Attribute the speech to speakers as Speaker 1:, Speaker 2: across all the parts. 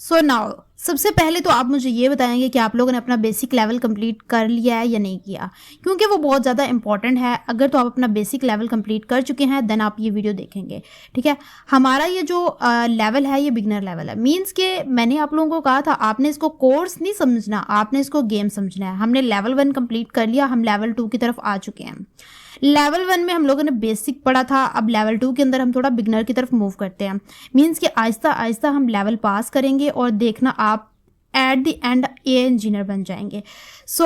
Speaker 1: So now सबसे पहले तो आप मुझे ये बताएंगे कि आप लोगों ने अपना बेसिक लेवल कंप्लीट कर लिया है या नहीं किया, क्योंकि वो बहुत ज़्यादा इंपॉर्टेंट है। अगर तो आप अपना बेसिक लेवल कंप्लीट कर चुके हैं देन आप ये वीडियो देखेंगे, ठीक है। हमारा ये जो लेवल है ये बिगनर लेवल है, मीन्स के मैंने आप लोगों को कहा था आपने इसको कोर्स नहीं समझना, आपने इसको गेम समझना है। हमने लेवल 1 कंप्लीट कर लिया, हम लेवल 2 की तरफ आ चुके हैं। लेवल 1 में हम लोगों ने बेसिक पढ़ा था, अब लेवल 2 के अंदर हम थोड़ा बिगनर की तरफ मूव करते हैं। मीन्स कि आहिस्ता आहिस्ता हम लेवल पास करेंगे और देखना आप at the end A engineer बन जाएंगे। सो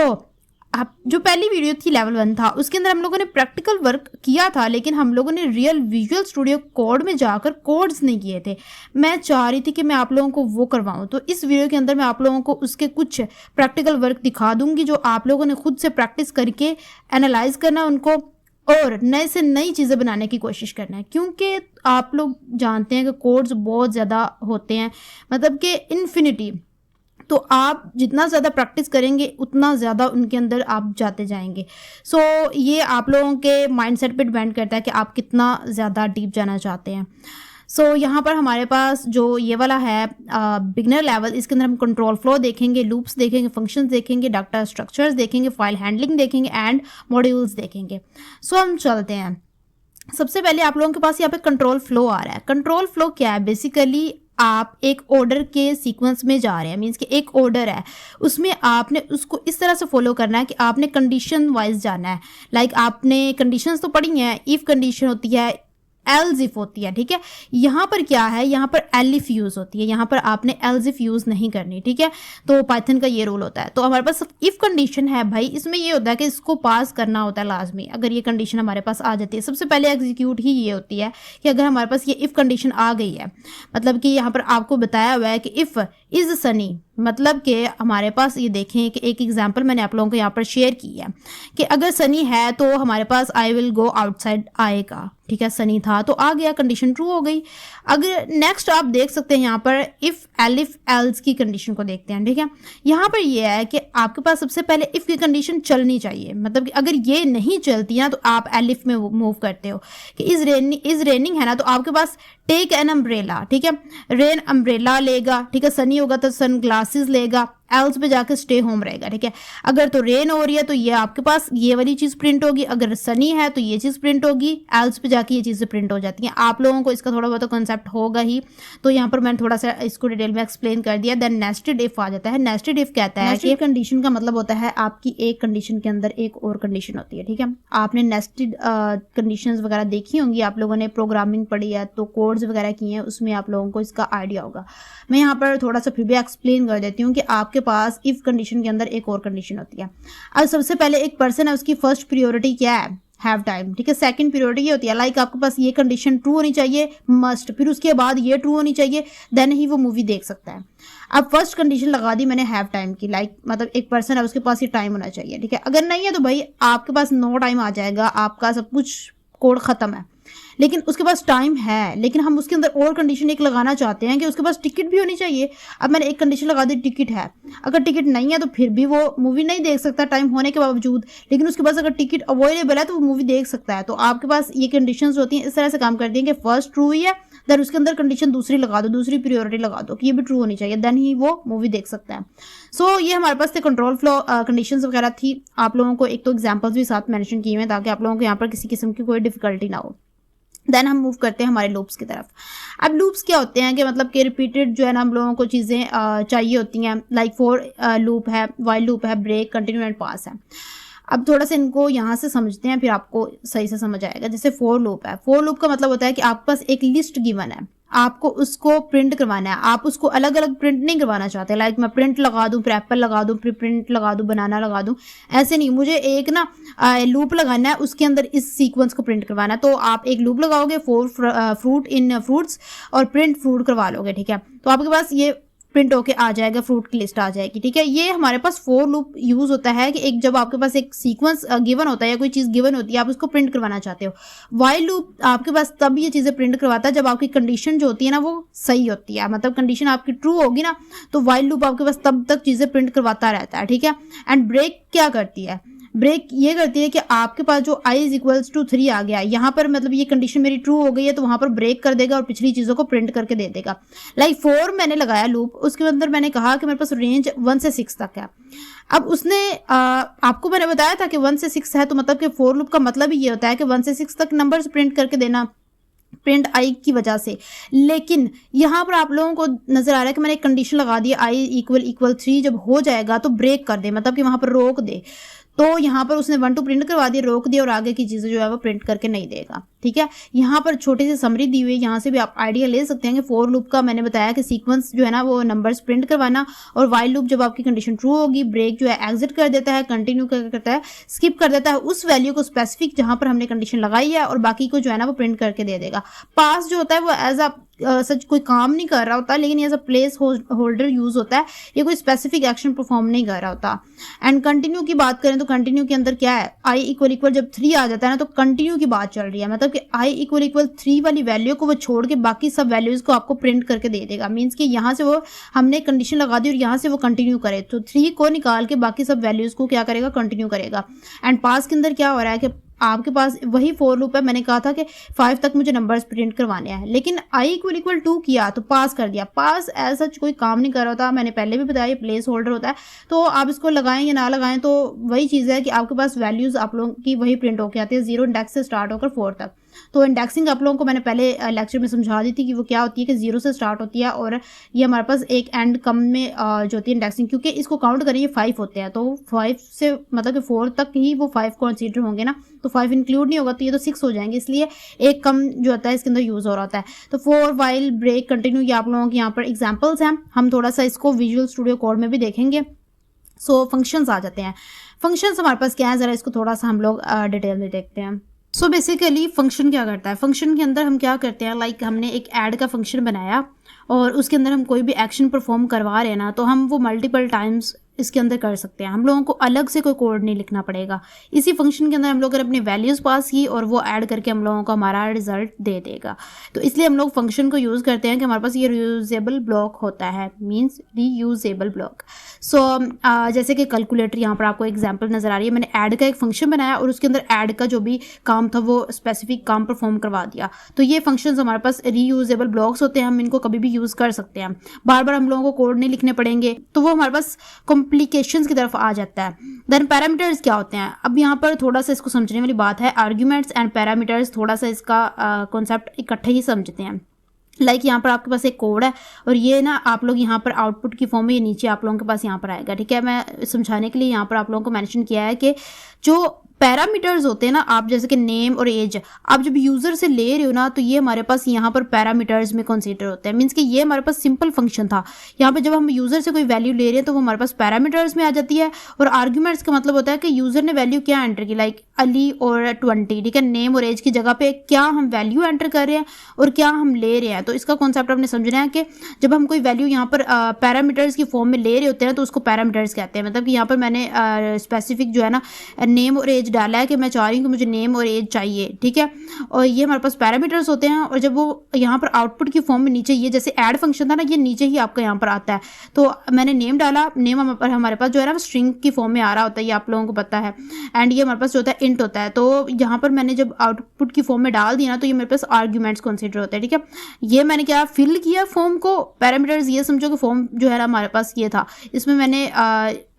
Speaker 1: आप जो पहली वीडियो थी लेवल 1 था, उसके अंदर हम लोगों ने प्रैक्टिकल वर्क किया था, लेकिन हम लोगों ने रियल विजुअल स्टूडियो कोड में जाकर कोड्स नहीं किए थे। मैं चाह रही थी कि मैं आप लोगों को वो करवाऊं, तो इस वीडियो के अंदर मैं आप लोगों को उसके कुछ प्रैक्टिकल वर्क दिखा दूंगी जो आप लोगों ने खुद से प्रैक्टिस करके एनालाइज करना उनको और नए से नई चीज़ें बनाने की कोशिश करना है। क्योंकि आप लोग जानते हैं कि कोड्स बहुत ज़्यादा होते हैं, मतलब कि इन्फिनिटी। तो आप जितना ज़्यादा प्रैक्टिस करेंगे उतना ज़्यादा उनके अंदर आप जाते जाएंगे। सो ये आप लोगों के माइंडसेट पे डिपेंड करता है कि आप कितना ज़्यादा डीप जाना चाहते हैं। यहाँ पर हमारे पास जो ये वाला है बिगनर लेवल, इसके अंदर हम कंट्रोल फ्लो देखेंगे, लूप्स देखेंगे, फंक्शंस देखेंगे, डाटा स्ट्रक्चर्स देखेंगे, फाइल हैंडलिंग देखेंगे एंड मॉड्यूल्स देखेंगे। हम चलते हैं। सबसे पहले आप लोगों के पास यहाँ पे कंट्रोल फ्लो आ रहा है। कंट्रोल फ्लो क्या है? बेसिकली आप एक ऑर्डर के सीक्वेंस में जा रहे हैं, मीन्स कि एक ऑर्डर है, उसमें आपने उसको इस तरह से फॉलो करना है कि आपने कंडीशन वाइज जाना है। लाइक आपने कंडीशंस तो पढ़ी हैं, इफ कंडीशन होती है, एल्स इफ होती है, ठीक है। यहाँ पर क्या है, यहाँ पर एलिफ यूज होती है, यहाँ पर आपने एल्स इफ यूज नहीं करनी, ठीक है। तो पाइथन का ये रूल होता है। तो हमारे पास इफ कंडीशन है भाई, इसमें ये होता है कि इसको पास करना होता है लाजमी। अगर ये कंडीशन हमारे पास आ जाती है, सबसे पहले एग्जीक्यूट ही ये होती है कि अगर हमारे पास ये इफ कंडीशन आ गई है, मतलब कि यहाँ पर आपको बताया हुआ है कि इफ इज सनी, मतलब कि हमारे पास ये देखें कि एक एग्जांपल मैंने आप लोगों को यहाँ पर शेयर की है कि अगर सनी है तो हमारे पास आई विल गो आउटसाइड आएगा, ठीक है। सनी था तो आ गया, कंडीशन ट्रू हो गई। अगर नेक्स्ट आप देख सकते हैं यहाँ पर इफ एलिफ एल्स की कंडीशन को देखते हैं, ठीक है। यहाँ पर ये है कि आपके पास सबसे पहले इफ की कंडीशन चलनी चाहिए, मतलब कि अगर ये नहीं चलती ना तो आप एलिफ में मूव करते हो कि इज रेनिंग है ना, तो आपके पास टेक एन अम्ब्रेला, ठीक है, रेन अम्ब्रेला लेगा, ठीक है। सनी होगा तो सन ग्लासेस लेगा, एल्स पे जाकर स्टे होम रहेगा, ठीक है। अगर तो रेन हो रही है तो ये आपके पास ये वाली चीज़ प्रिंट होगी, अगर सनी है तो ये चीज़ प्रिंट होगी, एल्स पे जाके ये चीज़ें प्रिंट हो जाती हैं। आप लोगों को इसका थोड़ा बहुत कॉन्सेप्ट होगा ही, तो यहाँ पर मैंने थोड़ा सा इसको डिटेल में एक्सप्लेन कर दिया। देन नेस्टेड इफ आ जाता है। नेस्टेड इफ कहता है कि कंडीशन का मतलब होता है आपकी एक कंडीशन के अंदर एक और कंडीशन होती है, ठीक है। आपने नेस्टेड कंडीशंस वगैरह देखी होंगी, आप लोगों ने प्रोग्रामिंग पढ़ी है तो कोड्स वगैरह किए हैं, उसमें आप लोगों को इसका आइडिया होगा। मैं यहाँ पर थोड़ा सा फिर भी एक्सप्लेन कर देती हूँ कि आपके पास इफ कंडीशन के अंदर एक और कंडीशन होती है। अब सबसे पहले एक पर्सन है, उसकी फर्स्ट प्रियोरिटी क्या है? हैव टाइम, ठीक है। सेकंड प्रियोरिटी ये होती है लाइक आपके पास ये कंडीशन ट्रू होनी चाहिए मस्ट, फिर उसके बाद ये ट्रू होनी चाहिए, देन ही वो मूवी देख सकता है। अब फर्स्ट कंडीशन लगा दी मैंने हैव टाइम की, लाइक मतलब एक पर्सन है उसके पास ये टाइम होना चाहिए, ठीक है। अगर नहीं है तो भाई आपके पास नो टाइम आ जाएगा, आपका सब कुछ कोड खत्म है। लेकिन उसके पास टाइम है, लेकिन हम उसके अंदर और कंडीशन एक लगाना चाहते हैं कि उसके पास टिकट भी होनी चाहिए। अब मैंने एक कंडीशन लगा दी टिकट है, अगर टिकट नहीं है तो फिर भी वो मूवी नहीं देख सकता टाइम होने के बावजूद, लेकिन उसके पास अगर टिकट अवेलेबल है तो वो मूवी देख सकता है। तो आपके पास ये कंडीशंस होती हैं, इस तरह से काम करती हैं कि फर्स्ट ट्रू ही है, देन उसके अंदर कंडीशन दूसरी लगा दो, दूसरी प्रियोरिटी लगा दो कि ये भी ट्रू होनी चाहिए, देन ही वो मूवी देख सकता है। ये हमारे पास कंट्रोल फ्लो कंडीशंस वगैरह थी। आप लोगों को एक तो एग्जाम्पल्स भी साथ मेंशन किए हुए ताकि आप लोगों को यहाँ पर किसी किस्म की कोई डिफिकल्टी ना हो। देन हम मूव करते हैं हमारे लूप्स की तरफ। अब लूप्स क्या होते हैं कि मतलब कि रिपीटेड जो है ना हम लोगों को चीज़ें चाहिए होती हैं, लाइक फॉर लूप है, वाइल लूप है, ब्रेक, कंटिन्यू एंड पास है। अब थोड़ा सा इनको यहाँ से समझते हैं फिर आपको सही से समझ आएगा। जैसे फॉर लूप है, फॉर लूप का मतलब होता है कि आपके पास एक लिस्ट गिवन है, आपको उसको प्रिंट करवाना है, आप उसको अलग अलग प्रिंट नहीं करवाना चाहते, लाइक मैं प्रिंट लगा दूं, फिर एप्पल लगा दूं, फिर प्रिंट लगा दूं, बनाना लगा दूं, ऐसे नहीं। मुझे एक ना लूप लगाना है, उसके अंदर इस सीक्वेंस को प्रिंट करवाना है। तो आप एक लूप लगाओगे फॉर फ्रूट इन फ्रूट्स और प्रिंट फ्रूट करवा लोगे, ठीक है। तो आपके पास ये प्रिंट होके आ जाएगा, फ्रूट की लिस्ट आ जाएगी, ठीक है। ये हमारे पास फॉर लूप यूज होता है कि एक जब आपके पास एक सीक्वेंस गिवन होता है या कोई चीज गिवन होती है, आप उसको प्रिंट करवाना चाहते हो। वाइल लूप आपके पास तब ये चीजें प्रिंट करवाता है जब आपकी कंडीशन जो होती है ना वो सही होती है, मतलब कंडीशन आपकी ट्रू होगी ना, तो वाइल लूप आपके पास तब तक चीजें प्रिंट करवाता रहता है, ठीक है। एंड ब्रेक क्या करती है? ब्रेक ये करती है कि आपके पास जो i इज इक्वल्स टू 3 आ गया, यहाँ पर मतलब ये कंडीशन मेरी ट्रू हो गई है, तो वहाँ पर ब्रेक कर देगा और पिछली चीज़ों को प्रिंट करके दे देगा। लाइक 4 मैंने लगाया लूप, उसके अंदर मैंने कहा कि मेरे पास रेंज 1 से 6 तक है। अब उसने आपको मैंने बताया था कि 1 से 6 है, तो मतलब कि फोर लूप का मतलब ही ये होता है कि 1 से 6 तक नंबर्स प्रिंट करके देना, प्रिंट आई की वजह से। लेकिन यहाँ पर आप लोगों को नजर आ रहा है कि मैंने एक कंडीशन लगा दी, आई इक्वल 3 जब हो जाएगा तो ब्रेक कर दे, मतलब कि वहां पर रोक दे। तो यहाँ पर उसने 1 2 प्रिंट करवा दिया, रोक दिया और आगे की चीजें जो है वो प्रिंट करके नहीं देगा। ठीक है, यहाँ पर छोटी सी समरी दी हुई है, यहाँ से भी आप आइडिया ले सकते हैं कि फोर लूप का मैंने बताया कि सीक्वेंस जो है ना वो नंबर्स प्रिंट करवाना, और वाइल लूप जब आपकी कंडीशन ट्रू होगी ब्रेक जो है एग्जिट कर देता है, कंटिन्यू करता है, स्किप कर देता है उस वैल्यू को स्पेसिफिक जहां पर हमने कंडीशन लगाई है, और बाकी को जो है ना वो प्रिंट करके दे देगा। पास जो होता है वो एज अ सच कोई काम नहीं कर रहा होता, लेकिन as a place holder use होता है, ये कोई स्पेसिफिक एक्शन परफॉर्म नहीं कर रहा होता। एंड कंटिन्यू की बात करें तो कंटिन्यू के अंदर क्या है, आई इक्वल जब 3 आ जाता है ना तो कंटिन्यू की बात चल रही है, मतलब कि आई इक्वल 3 वाली वैल्यू को वो छोड़ के बाकी सब वैल्यूज को आपको प्रिंट करके दे देगा। मीन्स कि यहाँ से वो हमने कंडीशन लगा दी और यहाँ से वो कंटिन्यू करे, तो 3 को निकाल के बाकी सब वैल्यूज को क्या करेगा, कंटिन्यू करेगा। एंड पास के अंदर क्या हो रहा है कि आपके पास वही फोर लूप है, मैंने कहा था कि 5 तक मुझे नंबर्स प्रिंट करवाने हैं, लेकिन आई इक्वल 2 किया तो पास कर दिया। पास एज सच कोई काम नहीं कर रहा होता, मैंने पहले भी बताया ये प्लेस होल्डर होता है, तो आप इसको लगाएं या ना लगाएं तो वही चीज़ है कि आपके पास वैल्यूज आप लोगों की वही प्रिंट होकर आती है, 0 इंडेक्स से स्टार्ट होकर 4 तक। तो इंडेक्सिंग आप लोगों को मैंने पहले लेक्चर में समझा दी थी कि वो क्या होती है कि 0 से स्टार्ट होती है, और ये हमारे पास एक एंड कम में जो होती है इंडेक्सिंग, क्योंकि इसको काउंट करें ये 5 होते हैं, तो 5 से मतलब कि 4 तक ही वो 5 कंसीडर होंगे ना, तो 5 इंक्लूड नहीं होगा तो ये तो 6 हो जाएंगे, इसलिए एक कम जो होता है इसके अंदर यूज हो रहा होता है। तो 4 वाइल ब्रेक कंटिन्यू ये आप लोगों के यहाँ पर एग्जाम्पल्स हैं, हम थोड़ा सा इसको विजुअल स्टूडियो कोड में भी देखेंगे। सो फंक्शंस आ जाते हैं। फंक्शंस हमारे पास क्या है, जरा इसको थोड़ा सा हम लोग डिटेल में देखते हैं। सो बेसिकली फंक्शन क्या करता है, फंक्शन के अंदर हम क्या करते हैं, लाइक हमने एक ऐड का फंक्शन बनाया और उसके अंदर हम कोई भी एक्शन परफॉर्म करवा रहे हैं ना, तो हम वो मल्टीपल टाइम्स इसके अंदर कर सकते हैं, हम लोगों को अलग से कोई कोड नहीं लिखना पड़ेगा। इसी फंक्शन के अंदर हम लोग अगर अपनी वैल्यूज़ पास की और वो ऐड करके हम लोगों को हमारा रिजल्ट दे देगा। तो इसलिए हम लोग फंक्शन को यूज़ करते हैं कि हमारे पास ये रीयूजेबल ब्लॉक होता है, मीन्स रीयूजेबल ब्लॉक। सो जैसे कि कैलकुलेटर, यहाँ पर आपको एग्जाम्पल नज़र आ रही है, मैंने ऐड का एक फंक्शन बनाया और उसके अंदर ऐड का जो भी काम था वो स्पेसिफिक काम परफॉर्म करवा दिया। तो ये फंक्शंस हमारे पास रीयूजेबल ब्लॉक्स होते हैं, हम इनको कभी भी यूज़ कर सकते हैं, बार बार हम लोगों को कोड नहीं लिखने पड़ेंगे, तो वो हमारे पास कॉम्प्लिकेशंस की तरफ आ जाता है। देन पैरामीटर्स क्या होते हैं, अब यहाँ पर थोड़ा सा इसको समझने वाली बात है, आर्ग्यूमेंट्स एंड पैरामीटर्स, थोड़ा सा इसका कॉन्सेप्ट इकट्ठे ही समझते हैं। लाइक यहाँ पर आपके पास एक कोड है और ये ना आप लोग यहाँ पर आउटपुट की फॉर्म में ये नीचे आप लोगों के पास यहाँ पर आएगा। ठीक है, मैं समझाने के लिए यहाँ पर आप लोगों को मेंशन किया है कि जो पैरामीटर्स होते हैं ना, आप जैसे कि नेम और एज आप जब यूजर से ले रहे हो ना, तो ये हमारे पास यहाँ पर पैरामीटर्स में कंसीडर होते हैं। मीन्स कि ये हमारे पास सिंपल फंक्शन था, यहाँ पे जब हम यूजर से कोई वैल्यू ले रहे हैं तो वो हमारे पास पैरामीटर्स में आ जाती है। और आर्ग्यूमेंट्स का मतलब होता है कि यूजर ने वैल्यू क्या एंटर की, लाइक अली और 20। ठीक है, नेम और एज की जगह पे क्या हम वैल्यू एंटर कर रहे हैं और क्या हम ले रहे हैं। तो इसका कॉन्सेप्ट आपने समझना है कि जब हम कोई वैल्यू यहाँ पर पैरामीटर्स की फॉर्म में ले रहे होते हैं तो उसको पैरामीटर्स कहते हैं। मतलब कि यहाँ पर मैंने स्पेसिफिक जो है ना नेम और एज डाला है कि मैं चाह रही हूँ कि मुझे नेम और एज चाहिए। ठीक है, और ये हमारे पास पैरामीटर्स होते हैं। और जब वो यहाँ पर आउटपुट की फॉर्म में नीचे ये जैसे ऐड फंक्शन था ना, ये नीचे ही आपका यहाँ पर आता है। तो मैंने नेम डाला, नेम हमारे पास जो है ना स्ट्रिंग की फॉर्म में आ रहा होता है, ये आप लोगों को पता है। एंड ये हमारे पास जो होता है इंट होता है। तो यहाँ पर मैंने जब आउटपुट की फॉर्म में डाल दिया ना, तो ये मेरे पास आर्ग्यूमेंट्स कंसीडर होते हैं। ठीक है, ये मैंने क्या फिल किया फॉर्म को, पैरामीटर्स ये समझो कि फॉर्म जो है ना हमारे पास ये था, इसमें मैंने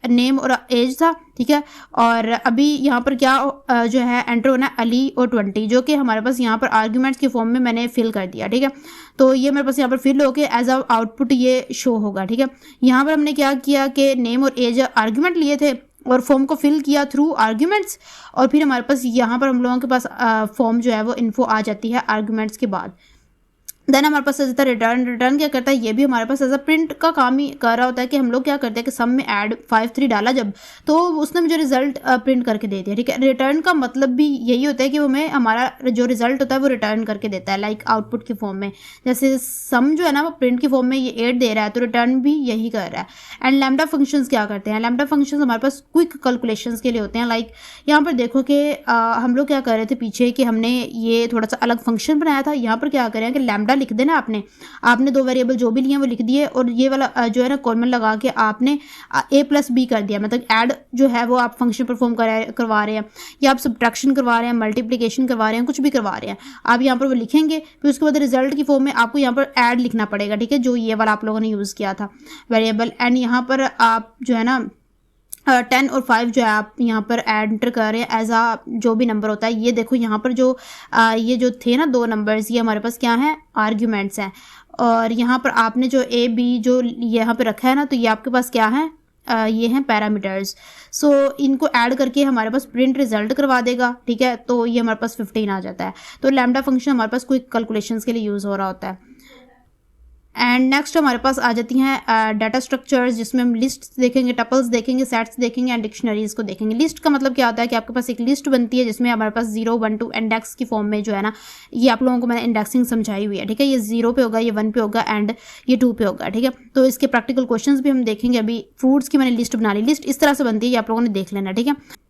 Speaker 1: नेम और एज था। ठीक है, और अभी यहाँ पर क्या जो है एंटर होना है अली और 20, जो कि हमारे पास यहाँ पर आर्ग्यूमेंट्स की फॉर्म में मैंने फिल कर दिया। ठीक है, तो ये मेरे पास यहाँ पर फिल होके एज अ आउटपुट ये शो होगा। ठीक है, यहाँ पर हमने क्या किया कि नेम और एज आर्ग्यूमेंट लिए थे और फॉर्म को फिल किया थ्रू आर्ग्यूमेंट्स, और फिर हमारे पास यहाँ पर हम लोगों के पास फॉर्म जो है वो इन्फो आ जाती है आर्ग्यूमेंट्स के बाद। देन हमारे पास एज रिटर्न क्या करता है, ये भी हमारे पास एज अ प्रिंट का काम ही कर रहा होता है कि हम लोग क्या करते हैं कि सम में ऐड 5 3 डाला जब, तो उसने मुझे रिजल्ट प्रिंट करके दे दिया। ठीक है, रिटर्न का मतलब भी यही होता है कि वो हमें हमारा जो रिजल्ट होता है वो रिटर्न करके देता है, लाइक आउटपुट की फॉर्म में। जैसे सम जो है ना वो प्रिंट की फॉर्म में ये 8 दे रहा है, तो रिटर्न भी यही कर रहा है। एंड लैम्डा फंक्शंस क्या करते हैं, लैम्डा फंक्शंस हमारे पास क्विक कैलकुलेशंस के लिए होते हैं। लाइक यहाँ पर देखो कि हम लोग क्या कर रहे थे पीछे कि हमने ये थोड़ा सा अलग फंक्शन बनाया था, यहाँ पर क्या कर रहे हैं कि लैम्डा लिख देना आपने 2 वेरिएबल जो भी लिए हैं वो लिख दिए, और ये वाला जो है ना कॉलम लगा के आपने a+b कर दिया, मतलब ऐड जो है वो आप फंक्शन परफॉर्म करवा रहे हैं, या आप सब्ट्रैक्शन करवा रहे हैं, मल्टीप्लिकेशन करवा रहे हैं, कुछ भी करवा रहे हैं, आप यहाँ पर वो लिखेंगे। फिर उसके बाद रिजल्ट की फॉर्म में आपको यहाँ पर ऐड लिखना पड़ेगा, ठीक है, जो ये वाला आप लोगों ने यूज़ किया था वेरिएबल। एंड यहाँ पर आप जो है ना 10 और 5 जो है आप यहाँ पर एंटर कर रहे हैं एज आ जो भी नंबर होता है। ये देखो यहाँ पर जो ये जो थे ना 2 नंबर्स, ये हमारे पास क्या है, आर्ग्यूमेंट्स हैं। और यहाँ पर आपने जो a b जो यहाँ पे रखा है ना, तो ये आपके पास क्या है, ये हैं पैरामीटर्स। सो इनको ऐड करके हमारे पास प्रिंट रिजल्ट करवा देगा, ठीक है। तो ये हमारे पास 15 आ जाता है। तो लैम्डा फंक्शन हमारे पास क्विक कैलकुलेशंस के लिए यूज़ हो रहा होता है। एंड नेक्स्ट हमारे पास आ जाती हैं डाटा स्ट्रक्चर्स, जिसमें हम लिस्ट देखेंगे, टपल्स देखेंगे, सेट्स देखेंगे एंड डिक्शनरीज को देखेंगे। लिस्ट का मतलब क्या होता है कि आपके पास एक लिस्ट बनती है जिसमें हमारे पास 0 1 2 इंडेक्स की फॉर्म में जो है ना, ये आप लोगों को मैंने इंडेक्सिंग समझाई हुई है, ठीक है। ये 0 पे होगा, ये 1 पे होगा एंड ये 2 पे होगा, ठीक है। तो इसके प्रैक्टिकल क्वेश्चंस भी हम देखेंगे। अभी फ्रूट्स की मैंने लिस्ट बना ली, लिस्ट इस तरह से बनती है, ये आप लोगों ने देख लेना, ठीक है।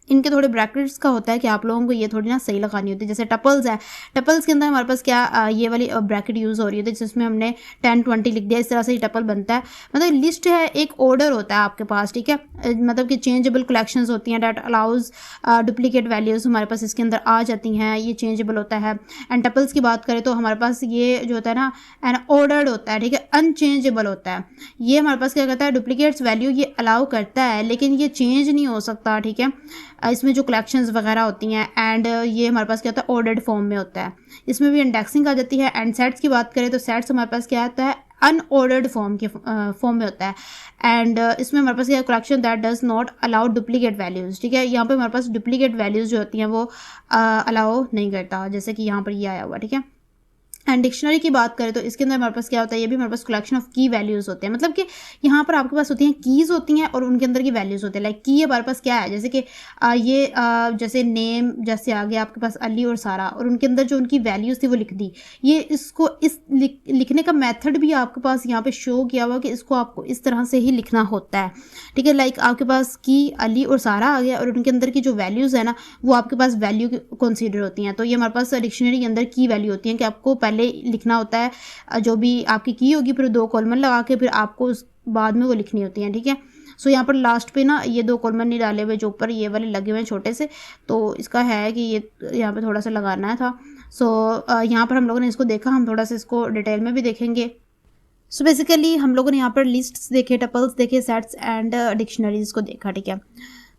Speaker 1: इनके थोड़े ब्रैकेट्स का होता है कि आप लोगों को ये थोड़ी ना सही लगानी होती है। जैसे टपल्स है, टपल्स के अंदर हमारे पास क्या ये वाली ब्रैकेट यूज़ हो रही होती है, जिसमें हमने 10 20 लिख दिया, इस तरह से ही टपल बनता है। मतलब लिस्ट है, एक ऑर्डर होता है आपके पास, ठीक है। मतलब कि चेंजेबल कलेक्शंस होती हैं, डैट अलाउज डुप्लीकेट वैल्यूज़ हमारे पास इसके अंदर आ जाती हैं, ये चेंजेबल होता है। एंड टपल्स की बात करें तो हमारे पास ये जो होता है ना, एंड ऑर्डर्ड होता है, ठीक है, अनचेंजेबल होता है। ये हमारे पास क्या करता है, डुप्लीकेट्स वैल्यू ये अलाउ करता है, लेकिन ये चेंज नहीं हो सकता, ठीक है, इसमें जो कलेक्शंस वगैरह होती हैं। एंड ये हमारे पास क्या होता है, ऑर्डर्ड फॉर्म में होता है, इसमें भी इंडेक्सिंग आ जाती है। एंड सेट्स की बात करें तो सेट्स हमारे पास क्या होता है, अनऑर्डर्ड फॉर्म में होता है। एंड इसमें हमारे पास क्या, collection that does not allow duplicate values, ठीक है। यहाँ पे हमारे पास डुप्लीकेट वैल्यूज़ जो होती हैं वो अलाउ नहीं करता, जैसे कि यहाँ पर ये आया हुआ, ठीक है। एंड डिक्शनरी की बात करें तो इसके अंदर हमारे पास क्या होता है, ये भी हमारे पास कलेक्शन ऑफ की वैल्यूज़ होते हैं। मतलब कि यहाँ पर आपके पास होती हैं कीज़ होती हैं और उनके अंदर की वैल्यूज़ होते हैं। लाइक की हमारे पास क्या है, जैसे कि ये जैसे नेम जैसे आ गया आपके पास अली और सारा, और उनके अंदर जो उनकी वैल्यूज़ थी वो लिख दी। ये इसको इस लिखने का मेथड भी आपके पास यहाँ पे शो किया हुआ कि इसको आपको इस तरह से ही लिखना होता है, ठीक है। लाइक आपके पास की अली और सारा आ गया और उनके अंदर की जो वैल्यूज़ है ना, वो आपके पास वैल्यू कंसीडर होती हैं। तो ये हमारे पास डिक्शनरी के अंदर की वैल्यू होती हैं कि आपको पहले लिखना होता है जो भी आपकी की होगी, फिर 2 कॉलमन लगा के फिर आपको उस बाद में वो लिखनी होती हैं, ठीक है। सो यहाँ पर लास्ट पे ना ये 2 कॉलमन नहीं डाले हुए, जो ऊपर ये वाले लगे हुए हैं छोटे से, तो इसका है कि ये यहाँ पे थोड़ा सा लगाना था। सो यहाँ पर हम लोगों ने इसको देखा, हम थोड़ा सा इसको डिटेल में भी देखेंगे। सो बेसिकली हम लोगों ने यहाँ पर लिस्ट्स देखे, टपल्स देखे, सेट्स एंड डिक्शनरीज को देखा, ठीक है।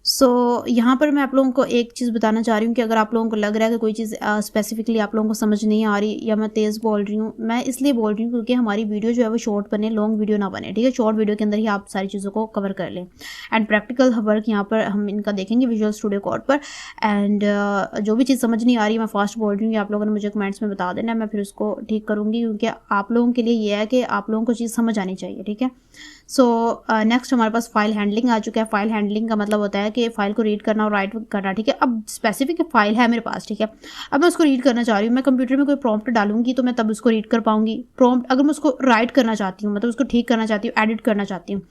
Speaker 1: सो यहाँ पर मैं आप लोगों को एक चीज़ बताना चाह रही हूँ कि अगर आप लोगों को लग रहा है कि कोई चीज़ स्पेसिफिकली आप लोगों को समझ नहीं आ रही या मैं तेज़ बोल रही हूँ, मैं इसलिए बोल रही हूँ क्योंकि हमारी वीडियो जो है वो शॉर्ट बने, लॉन्ग वीडियो ना बने, ठीक है। शॉर्ट वीडियो के अंदर ही आप सारी चीज़ों को कवर कर लें। एंड प्रैक्टिकल वर्क यहाँ पर हम इनका देखेंगे विजुअल स्टूडियो कोड पर। एंड जो भी चीज़ समझ नहीं आ रही, मैं फास्ट बोल रही हूँ, आप लोगों ने मुझे कमेंट्स में बता देना, मैं फिर उसको ठीक करूँगी, क्योंकि आप लोगों के लिए ये है कि आप लोगों को चीज़ समझ आनी चाहिए, ठीक है। सो नेक्स्ट हमारे पास फाइल हैंडलिंग आ चुका है। फाइल हैंडलिंग का मतलब होता है कि फाइल को रीड करना और राइट करना, ठीक है। अब स्पेसिफिक फाइल है मेरे पास, ठीक है, अब मैं उसको रीड करना चाह रही हूँ, मैं कंप्यूटर में कोई प्रॉम्प्ट डालूंगी तो मैं तब उसको रीड कर पाऊंगी। प्रॉम्प्ट अगर मैं उसको राइट करना चाहती हूँ, मतलब उसको ठीक करना चाहती हूँ, एडिट करना चाहती हूँ,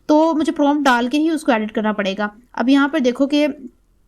Speaker 1: तो मुझे प्रॉम्प्ट डाल के ही उसको एडिट करना पड़ेगा। अब यहाँ पर देखो कि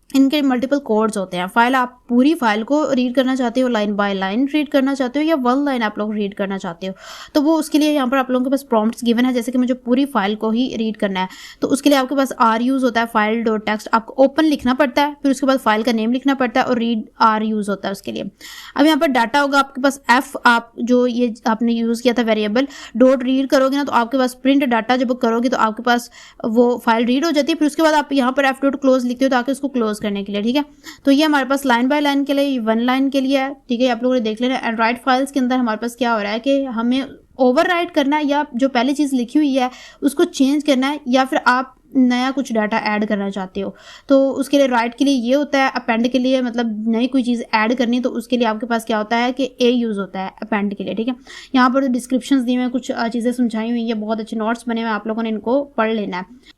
Speaker 1: इनके मल्टीपल कोड्स होते हैं। फाइल आप पूरी फाइल को रीड करना चाहते हो, लाइन बाय लाइन रीड करना चाहते हो, या 1 लाइन आप लोग रीड करना चाहते हो, तो वो उसके लिए यहाँ पर आप लोगों के पास प्रॉम्प्ट्स गिवन है। जैसे कि मुझे पूरी फाइल को ही रीड करना है, तो उसके लिए आपके पास आर यूज़ होता है, फाइल डॉट टेक्स्ट आपको ओपन लिखना पड़ता है, फिर उसके बाद फाइल का नेम लिखना पड़ता है और रीड आर यूज़ होता है उसके लिए। अब यहाँ पर डाटा होगा आपके पास एफ, आप जो ये आपने यूज़ किया था वेरिएबल डॉट रीड करोगे ना, तो आपके पास प्रिंट डाटा जब करोगे तो आपके पास वो फाइल रीड हो जाती है। फिर उसके बाद आप यहाँ पर एफ डॉट क्लोज लिखते हो ताकि उसको क्लोज करने के लिए, ठीक है। तो ये हमारे पास लाइन बाय लाइन के लिए 1 लाइन के लिए है, ठीक है, आप लोगों ने देख लेना। एंड राइट फाइल्स के अंदर हमारे पास क्या हो रहा है कि हमें ओवरराइट करना है, या जो पहले चीज़ लिखी हुई है उसको चेंज करना है, या फिर आप नया कुछ डाटा ऐड करना चाहते हो, तो उसके लिए राइट के लिए ये होता है। अपेंड के लिए मतलब नई कोई चीज़ ऐड करनी है, तो उसके लिए आपके पास क्या होता है कि ए यूज़ होता है अपेंड के लिए, ठीक है। यहाँ पर डिस्क्रिप्शन दिए हुए कुछ चीज़ें समझाई हुई हैं, बहुत अच्छे नोट्स बने हुए, आप लोगों ने इनको पढ़ लेना है।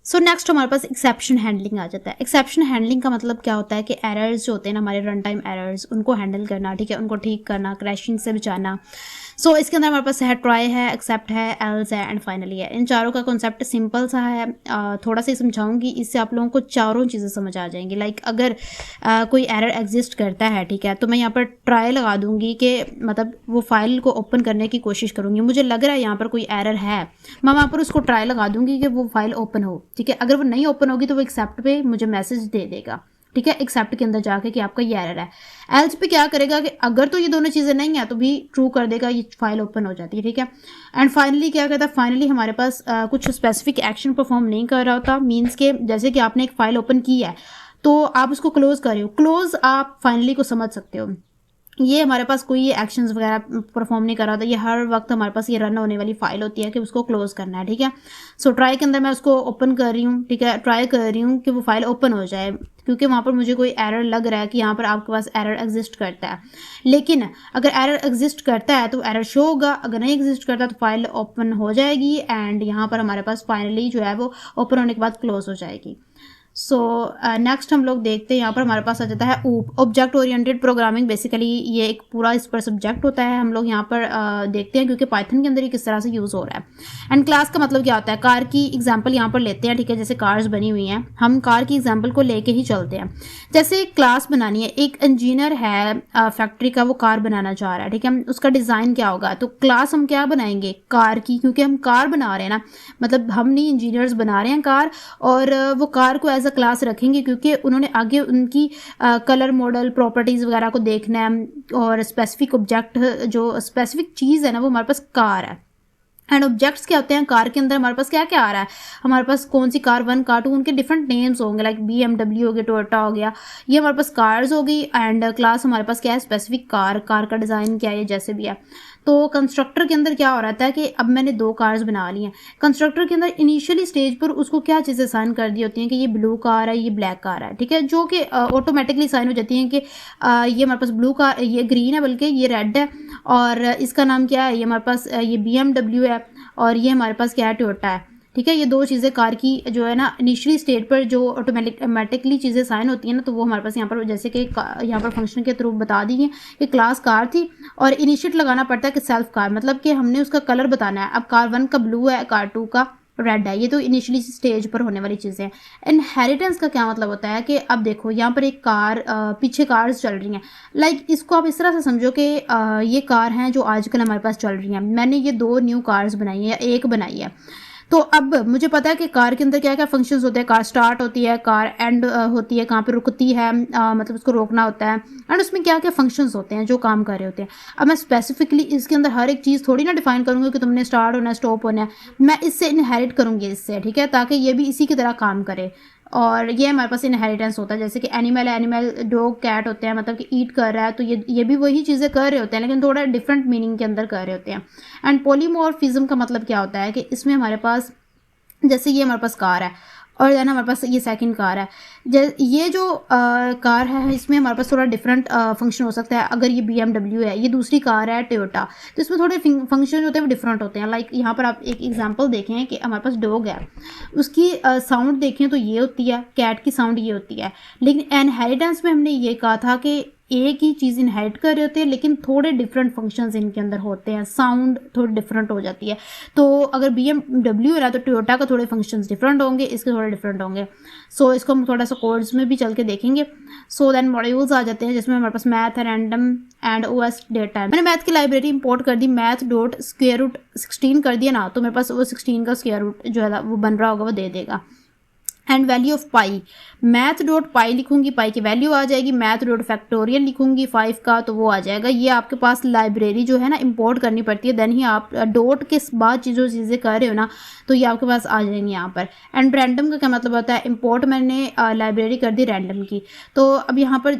Speaker 1: सो नेक्स्ट हमारे पास एक्सेप्शन हैंडलिंग आ जाता है। एक्सेप्शन हैंडलिंग का मतलब क्या होता है कि एरर्स जो होते हैं ना, हमारे रन टाइम एरर्स, उनको हैंडल करना, ठीक है, उनको ठीक करना, क्रैशिंग से बचाना। सो इसके अंदर हमारे पास है ट्राई है, एक्सेप्ट है, एल्स है एंड फाइनली है। इन चारों का कॉन्सेप्ट सिंपल सा है, थोड़ा सा ही समझाऊंगी, इससे आप लोगों को चारों चीज़ें समझ आ जाएंगी। लाइक अगर कोई एरर एग्जिस्ट करता है, ठीक है, तो मैं यहाँ पर ट्राई लगा दूंगी कि मतलब वो फाइल को ओपन करने की कोशिश करूंगी, मुझे लग रहा है यहाँ पर कोई एरर है, मैं वहाँ पर उसको ट्राई लगा दूंगी कि वो फाइल ओपन हो, ठीक है। अगर वो नहीं ओपन होगी तो वो एक्सेप्ट पे मुझे मैसेज दे देगा, ठीक है, एक्सेप्ट के अंदर जाके कि आपका ये एरर है। एल्स पे क्या करेगा कि अगर तो ये दोनों चीज़ें नहीं है तो भी ट्रू कर देगा, ये फाइल ओपन हो जाती है, ठीक है। एंड फाइनली क्या कहता है, फाइनली हमारे पास कुछ स्पेसिफिक एक्शन परफॉर्म नहीं कर रहा होता, मीन्स के जैसे कि आपने एक फाइल ओपन की है तो आप उसको क्लोज कर रहे हो, क्लोज आप फाइनली को समझ सकते हो, ये हमारे पास कोई एक्शंस वगैरह परफॉर्म नहीं कर रहा था, ये हर वक्त हमारे पास ये रन होने वाली फाइल होती है कि उसको क्लोज करना है, ठीक है। सो ट्राई के अंदर मैं उसको ओपन कर रही हूँ, ठीक है, ट्राई कर रही हूँ कि वो फाइल ओपन हो जाए, क्योंकि वहाँ पर मुझे कोई एरर लग रहा है कि यहाँ पर आपके पास एरर एग्जिस्ट करता है। लेकिन अगर एरर एग्जिस्ट करता है तो एरर शो होगा, अगर नहीं एग्जिस्ट करता तो फाइल ओपन हो जाएगी एंड यहाँ पर हमारे पास फाइनली जो है वो ओपन होने के बाद क्लोज हो जाएगी। सो नेक्स्ट हम लोग देखते हैं, यहाँ पर हमारे पास आ जाता है ऊप, ऑब्जेक्ट ओरिएंटेड प्रोग्रामिंग। बेसिकली ये एक पूरा इस पर सब्जेक्ट होता है, हम लोग यहाँ पर देखते हैं क्योंकि पाइथन के अंदर ये किस तरह से यूज़ हो रहा है। एंड क्लास का मतलब क्या होता है, कार की एग्जांपल यहाँ पर लेते हैं, ठीक है, जैसे कार्स बनी हुई हैं, हम कार की एग्जांपल को लेके ही चलते हैं। जैसे क्लास बनानी है, एक इंजीनियर है फैक्ट्री का, वो कार बनाना चाह रहा है, ठीक है, उसका डिज़ाइन क्या होगा, तो क्लास हम क्या बनाएंगे, कार की, क्योंकि हम कार बना रहे हैं ना, मतलब हम नहीं इंजीनियर्स बना रहे हैं कार, और वो कार को एज अ क्लास रखेंगे क्योंकि उन्होंने आगे उनकी कलर मॉडल प्रॉपर्टीज़ वगैरह को देखना है, और स्पेसिफिक ऑब्जेक्ट जो स्पेसिफिक चीज़ है ना वो हमारे पास कार है। एंड ऑब्जेक्ट्स क्या होते हैं, कार के अंदर हमारे पास क्या क्या आ रहा है, हमारे पास कौन सी कार 1 कार 2, उनके डिफरेंट नेम्स होंगे, लाइक BMW हो गया, टोयोटा हो गया, ये हमारे पास कार्स हो गई। एंड क्लास हमारे पास क्या है, स्पेसिफिक कार, कार का डिज़ाइन क्या है, जैसे भी है। तो कंस्ट्रक्टर के अंदर क्या हो रहा है कि अब मैंने 2 कार्स बना ली हैं, कंस्ट्रक्टर के अंदर इनिशियली स्टेज पर उसको क्या चीज़ें साइन कर दी होती हैं कि ये ब्लू कार है, ये ब्लैक कार है, ठीक है, जो कि ऑटोमेटिकली साइन हो जाती हैं कि ये हमारे पास ब्लू कार, ये ग्रीन है, बल्कि ये रेड है, और इसका नाम क्या है, ये हमारे पास ये BMW है, और ये हमारे पास क्या है, टोयोटा है, ठीक है। ये 2 चीज़ें कार की जो है ना इनिशियली स्टेट पर जो ऑटोमेटिकली चीज़ें साइन होती हैं ना, तो वो हमारे पास यहाँ पर जैसे कि यहाँ पर फंक्शन के थ्रू बता दी है कि क्लास कार थी, और इनिशिएट लगाना पड़ता है कि सेल्फ कार, मतलब कि हमने उसका कलर बताना है। अब कार 1 का ब्लू है, कार 2 का रेड है, ये तो इनिशियली स्टेज पर होने वाली चीज़ें हैं। इनहेरिटेंस का क्या मतलब होता है कि अब देखो यहाँ पर एक कार, पीछे कार्स चल रही हैं, लाइक इसको आप इस तरह से समझो कि ये कार हैं जो आजकल हमारे पास चल रही हैं, मैंने ये 2 न्यू कार्स बनाई है या एक बनाई है, तो अब मुझे पता है कि कार के अंदर क्या क्या फंक्शंस होते हैं, कार स्टार्ट होती है, कार एंड होती है, कहाँ पे रुकती है, मतलब उसको रोकना होता है, एंड उसमें क्या क्या फंक्शंस होते हैं जो काम कर रहे होते हैं। अब मैं स्पेसिफिकली इसके अंदर हर एक चीज़ थोड़ी ना डिफाइन करूँगी कि तुमने स्टार्ट होना है, स्टॉप होना है, मैं इससे इनहेरिट करूँगी इससे, ठीक है, ताकि ये भी इसी की तरह काम करे। और ये हमारे पास इनहेरिटेंस होता है, जैसे कि एनिमल है, एनिमल डॉग कैट होते हैं, मतलब कि ईट कर रहा है, तो ये भी वही चीज़ें कर रहे होते हैं लेकिन थोड़ा डिफरेंट मीनिंग के अंदर कर रहे होते हैं। एंड पॉलीमॉर्फिज्म का मतलब क्या होता है कि इसमें हमारे पास जैसे ये हमारे पास कार है, और देन हमारे पास ये सेकंड कार है, ये जो कार है इसमें हमारे पास थोड़ा डिफरेंट फंक्शन हो सकता है। अगर ये BMW है, ये दूसरी कार है टोयोटा, तो इसमें थोड़े फंक्शन होते हैं वो डिफरेंट होते हैं। लाइक यहाँ पर आप एक एग्जांपल देखें कि हमारे पास डॉग है, उसकी साउंड देखें तो ये होती है, कैट की साउंड ये होती है, लेकिन इनहेरिटेंस में हमने ये कहा था कि एक ही चीज़ इनहेरिट कर रहे होते हैं लेकिन थोड़े डिफरेंट फंक्शंस इनके अंदर होते हैं, साउंड थोड़ी डिफरेंट हो जाती है। तो अगर BMW हो रहा है तो टोयोटा का थोड़े फंक्शंस डिफरेंट होंगे, इसके थोड़े डिफरेंट होंगे। सो इसको हम थोड़ा सा कोड्स में भी चल के देखेंगे। सो देन मॉड्यूल्स आ जाते हैं जिसमें हमारे पास मैथ है, रैंडम एंड OS डेटा है। मैंने मैथ की लाइब्रेरी इंपोर्ट कर दी, math.square root 16 कर दिया ना, तो मेरे पास वो 16 का स्क्वायर रूट जो है वो बन रहा होगा वो दे देगा। And value of pi, math.py लिखूंगी, पाई की वैल्यू आ जाएगी, math.factorial लिखूंगी 5 का, तो वो आ जाएगा। ये आपके पास लाइब्रेरी जो है ना इंपोर्ट करनी पड़ती है, देन ही आप डॉट के बाद जो चीज़ें कर रहे हो ना तो ये आपके पास आ जाएंगी यहाँ पर। एंड रैंडम का क्या मतलब होता है, इंपोर्ट मैंने लाइब्रेरी कर दी रैंडम की, तो अब यहाँ पर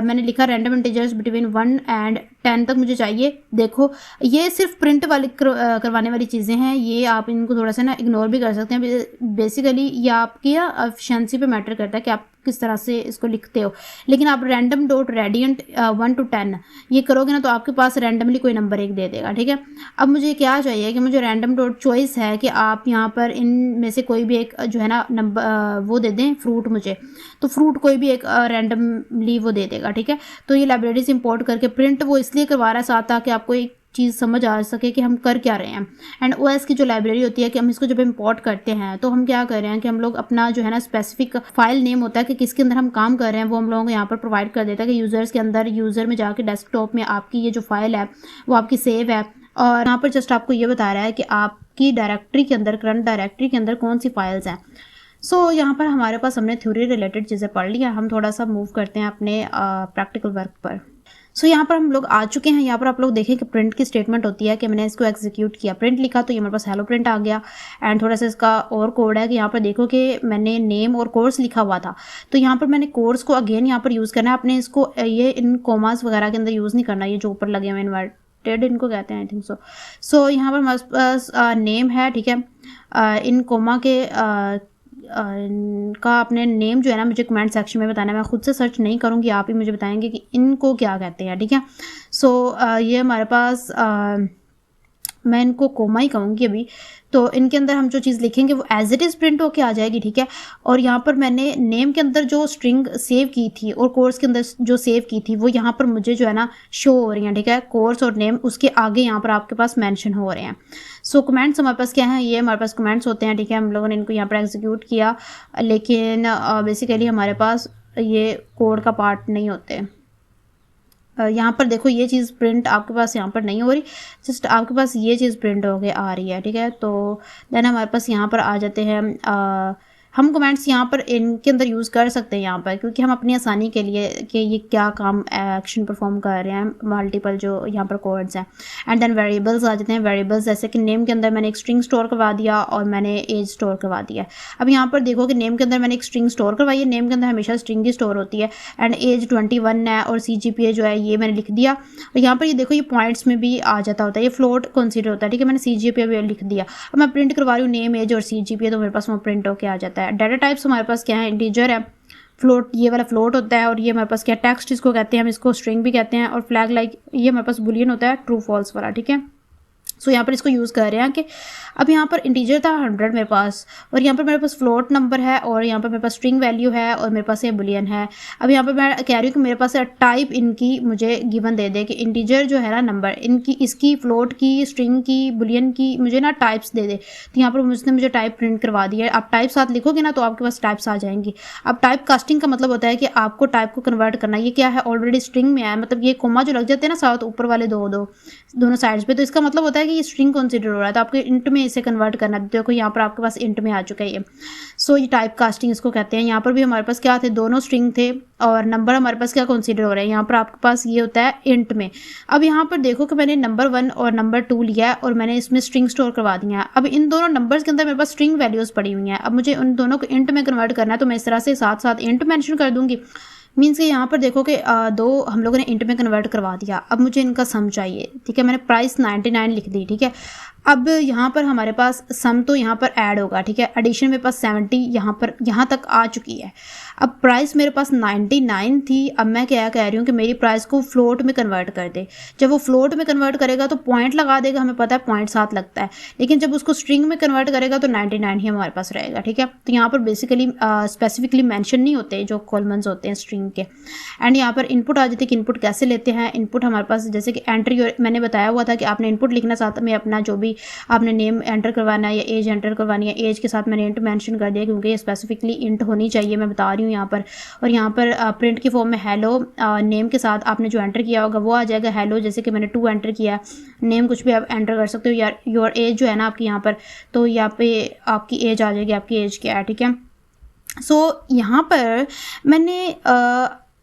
Speaker 1: मैंने लिखा रैंडम इंटीजर्स बिटवीन 1 and 10 तक मुझे चाहिए। देखो ये सिर्फ प्रिंट वाली करवाने वाली चीज़ें हैं, ये आप इनको थोड़ा सा ना इग्नोर भी कर सकते हैं। बेसिकली ये आपकी एफिशिएंसी पे मैटर करता है कि आप किस तरह से इसको लिखते हो, लेकिन आप random.radiant 1 to 10 ये करोगे ना तो आपके पास रैंडमली कोई नंबर 1 दे देगा, ठीक है। अब मुझे क्या चाहिए कि मुझे random.choice है कि आप यहाँ पर इन में से कोई भी एक जो है ना नंबर वो दे दें, फ्रूट मुझे, तो फ्रूट कोई भी एक रैंडमली वो दे देगा, ठीक है। तो ये लाइब्रेरी से इंपोर्ट करके प्रिंट वो इसलिए करवा रहा है साथ ताकि आपको एक चीज़ समझ आ सके कि हम कर क्या रहे हैं। एंड ओएस की जो लाइब्रेरी होती है कि हम इसको जब इंपोर्ट करते हैं तो हम क्या कर रहे हैं कि हम लोग अपना जो है ना स्पेसिफिक फाइल नेम होता है कि किसके अंदर हम काम कर रहे हैं वो हम लोगों को यहाँ पर प्रोवाइड कर देता है कि यूज़र्स के अंदर यूज़र में जाके डेस्कटॉप में आपकी ये जो फाइल है वो आपकी सेव है, और यहाँ पर जस्ट आपको ये बता रहा है कि आपकी डायरेक्टरी के अंदर, करंट डायरेक्टरी के अंदर कौन सी फाइल्स हैं। सो यहाँ पर हमारे पास हमने थ्योरी रिलेटेड चीज़ें पढ़ ली हैं, हम थोड़ा सा मूव करते हैं अपने प्रैक्टिकल वर्क पर। सो यहाँ पर हम लोग आ चुके हैं। यहाँ पर आप लोग देखें कि प्रिंट की स्टेटमेंट होती है कि मैंने इसको एग्जीक्यूट किया, प्रिंट लिखा तो ये मेरे पास हेलो प्रिंट आ गया। एंड थोड़ा सा इसका और कोड है कि यहाँ पर देखो कि मैंने नेम और कोर्स लिखा हुआ था, तो यहाँ पर मैंने कोर्स को अगेन यहाँ पर यूज़ करना है। अपने इसको ये इन कोमास वगैरह के अंदर यूज़ नहीं करना, ये जो ऊपर लगे हुए इन्वर्टेड इनको कहते हैं आई थिंक सो यहाँ पर हमारे पास नेम है, ठीक है। इन कोमा के का अपने नेम जो है ना मुझे कमेंट सेक्शन में बताना है, मैं खुद से सर्च नहीं करूँगी, आप ही मुझे बताएंगे कि इनको क्या कहते हैं, ठीक है। सो ये हमारे पास मैं इनको कोमा ही कहूँगी अभी। तो इनके अंदर हम जो चीज़ लिखेंगे वो एज इट इज़ प्रिंट होके आ जाएगी, ठीक है। और यहाँ पर मैंने नेम के अंदर जो स्ट्रिंग सेव की थी और कोर्स के अंदर जो सेव की थी वो यहाँ पर मुझे जो है ना शो हो रही हैं, ठीक है। कोर्स और नेम उसके आगे यहाँ पर आपके पास मेंशन हो रहे हैं। सो कमेंट्स हमारे पास क्या है, ये हमारे पास कमेंट्स होते हैं, ठीक है। हम लोगों ने इनको यहाँ पर एग्जीक्यूट किया, लेकिन बेसिकली हमारे पास ये कोड का पार्ट नहीं होते। यहाँ पर देखो ये चीज़ प्रिंट आपके पास यहाँ पर नहीं हो रही, जस्ट आपके पास ये चीज़ प्रिंट होके आ रही है, ठीक है। तो देन हमारे पास यहाँ पर आ जाते हैं हम कमेंट्स यहाँ पर इनके अंदर यूज़ कर सकते हैं यहाँ पर, क्योंकि हम अपनी आसानी के लिए कि ये क्या काम एक्शन परफॉर्म कर रहे हैं, मल्टीपल जो यहाँ पर कोड्स हैं। एंड देन वेरिएबल्स आ जाते हैं। वेरिएबल्स जैसे कि नेम के अंदर मैंने एक स्ट्रिंग स्टोर करवा दिया और मैंने एज स्टोर करवा दिया। अब यहाँ पर देखो कि नेम के अंदर मैंने एक स्ट्रिंग स्टोर करवाई है, नेम के अंदर हमेशा स्ट्रिंग ही स्टोर होती है। एंड एज 21 है और CGPA जो है ये मैंने लिख दिया। और यहाँ पर ये देखो ये पॉइंट्स में भी आ जाता होता है, ये फ्लोट कंसिडर होता है, ठीक है। मैंने CGPA भी लिख दिया। अब मैं प्रिंट करवा रही हूँ नेम, एज और CGPA, तो मेरे पास वो प्रिंट होकर आ जाता है। डाटा टाइप्स हमारे पास क्या है, इंटीजर है, फ्लोट ये वाला फ्लोट होता है, और ये हमारे पास क्या टेक्स्ट इसको कहते हैं, हम इसको स्ट्रिंग भी कहते हैं, और फ्लैग लाइक ये हमारे पास बुलियन होता है, ट्रू फॉल्स वाला, ठीक है। सो यहाँ पर इसको यूज़ कर रहे हैं कि अब यहाँ पर इंटीजर था 100 मेरे पास, और यहाँ पर मेरे पास फ्लोट नंबर है, और यहाँ पर मेरे पास स्ट्रिंग वैल्यू है, और मेरे पास ये बुलियन है। अब यहाँ पर मैं कह रही हूँ कि मेरे पास टाइप इनकी मुझे गिवन दे दे कि इंटीजर जो है ना नंबर इनकी, इसकी फ्लोट की, स्ट्रिंग की, बुलियन की मुझे ना टाइप्स दे दे। तो यहाँ पर उसने मुझे टाइप प्रिंट करवा दिया है। आप टाइप साथ लिखोगे ना तो आपके पास टाइप्स आ जाएंगी। अब टाइप कास्टिंग का मतलब होता है कि आपको टाइप को कन्वर्ट करना। ये क्या है, ऑलरेडी स्ट्रिंग में है, मतलब ये कोमा जो लग जाते हैं ना साथ ऊपर वाले दोनों साइड्स पे, तो इसका मतलब होता है कि ये स्ट्रिंग कंसीडर हो रहा है, तो आपको इंट में इसे कन्वर्ट करना है। देखो यहाँ पर आपके पास इंट में आ चुका है ये। सो ये टाइप कास्टिंग इसको कहते हैं। यहाँ पर भी हमारे पास क्या थे, दोनों स्ट्रिंग थे, और नंबर हमारे पास क्या कंसीडर हो रहा है, यहाँ पर आपके पास ये होता है इंट में। अब यहाँ पर देखो कि मैंने नंबर 1 और नंबर 2 लिया है, और मैंने इसमें स्ट्रिंग स्टोर करवा दिया है। अब इन दोनों नंबर्स के अंदर मेरे पास स्ट्रिंग वैल्यूज़ पड़ी हुई हैं। अब मुझे उन दोनों को इंट में कन्वर्ट करना है, तो मैं इस तरह से साथ साथ इंट मेंशन कर दूंगी। मीन्स कि यहाँ पर देखो कि दो हम लोगों ने इंट में कन्वर्ट करवा दिया। अब मुझे इनका सम चाहिए, ठीक है। मैंने प्राइस 99 लिख दी, ठीक है। अब यहाँ पर हमारे पास सम तो यहाँ पर ऐड होगा, ठीक है। एडिशन मेरे पास 70 यहाँ तक आ चुकी है। अब प्राइस मेरे पास 99 थी। अब मैं क्या कह रही हूँ कि मेरी प्राइस को फ्लोट में कन्वर्ट कर दे। जब वो फ्लोट में कन्वर्ट करेगा तो पॉइंट लगा देगा, हमें पता है पॉइंट साथ लगता है, लेकिन जब उसको स्ट्रिंग में कन्वर्ट करेगा तो 99 ही हमारे पास रहेगा, ठीक है। तो यहाँ पर बेसिकली स्पेसिफिकली मेंशन नहीं होते जो कॉलम्स होते हैं स्ट्रिंग के। एंड यहाँ पर इनपुट आ जाती है कि इनपुट कैसे लेते हैं। इनपुट हमारे पास जैसे कि एंट्री, मैंने बताया हुआ था कि आपने इनपुट लिखना, साथ में अपना जो भी आपने नेम एंटर करवाना है या एज एंटर करवानी है। एज के साथ मैंने इंट मेंशन कर दिया क्योंकि ये स्पेसिफिकली इंट होनी चाहिए, मैं बता रही हूँ यहाँ पर। और यहाँ पर प्रिंट की फॉर्म में हेलो, नेम के साथ आपने जो एंटर किया होगा वो आ जाएगा हेलो। जैसे कि मैंने 2 एंटर किया, नेम कुछ भी आप एंटर कर सकते हो, या योर एज जो है ना आपकी यहाँ पर, तो यहाँ पे आपकी एज आ जाएगी, आपकी एज क्या है, ठीक है। सो यहाँ पर मैंने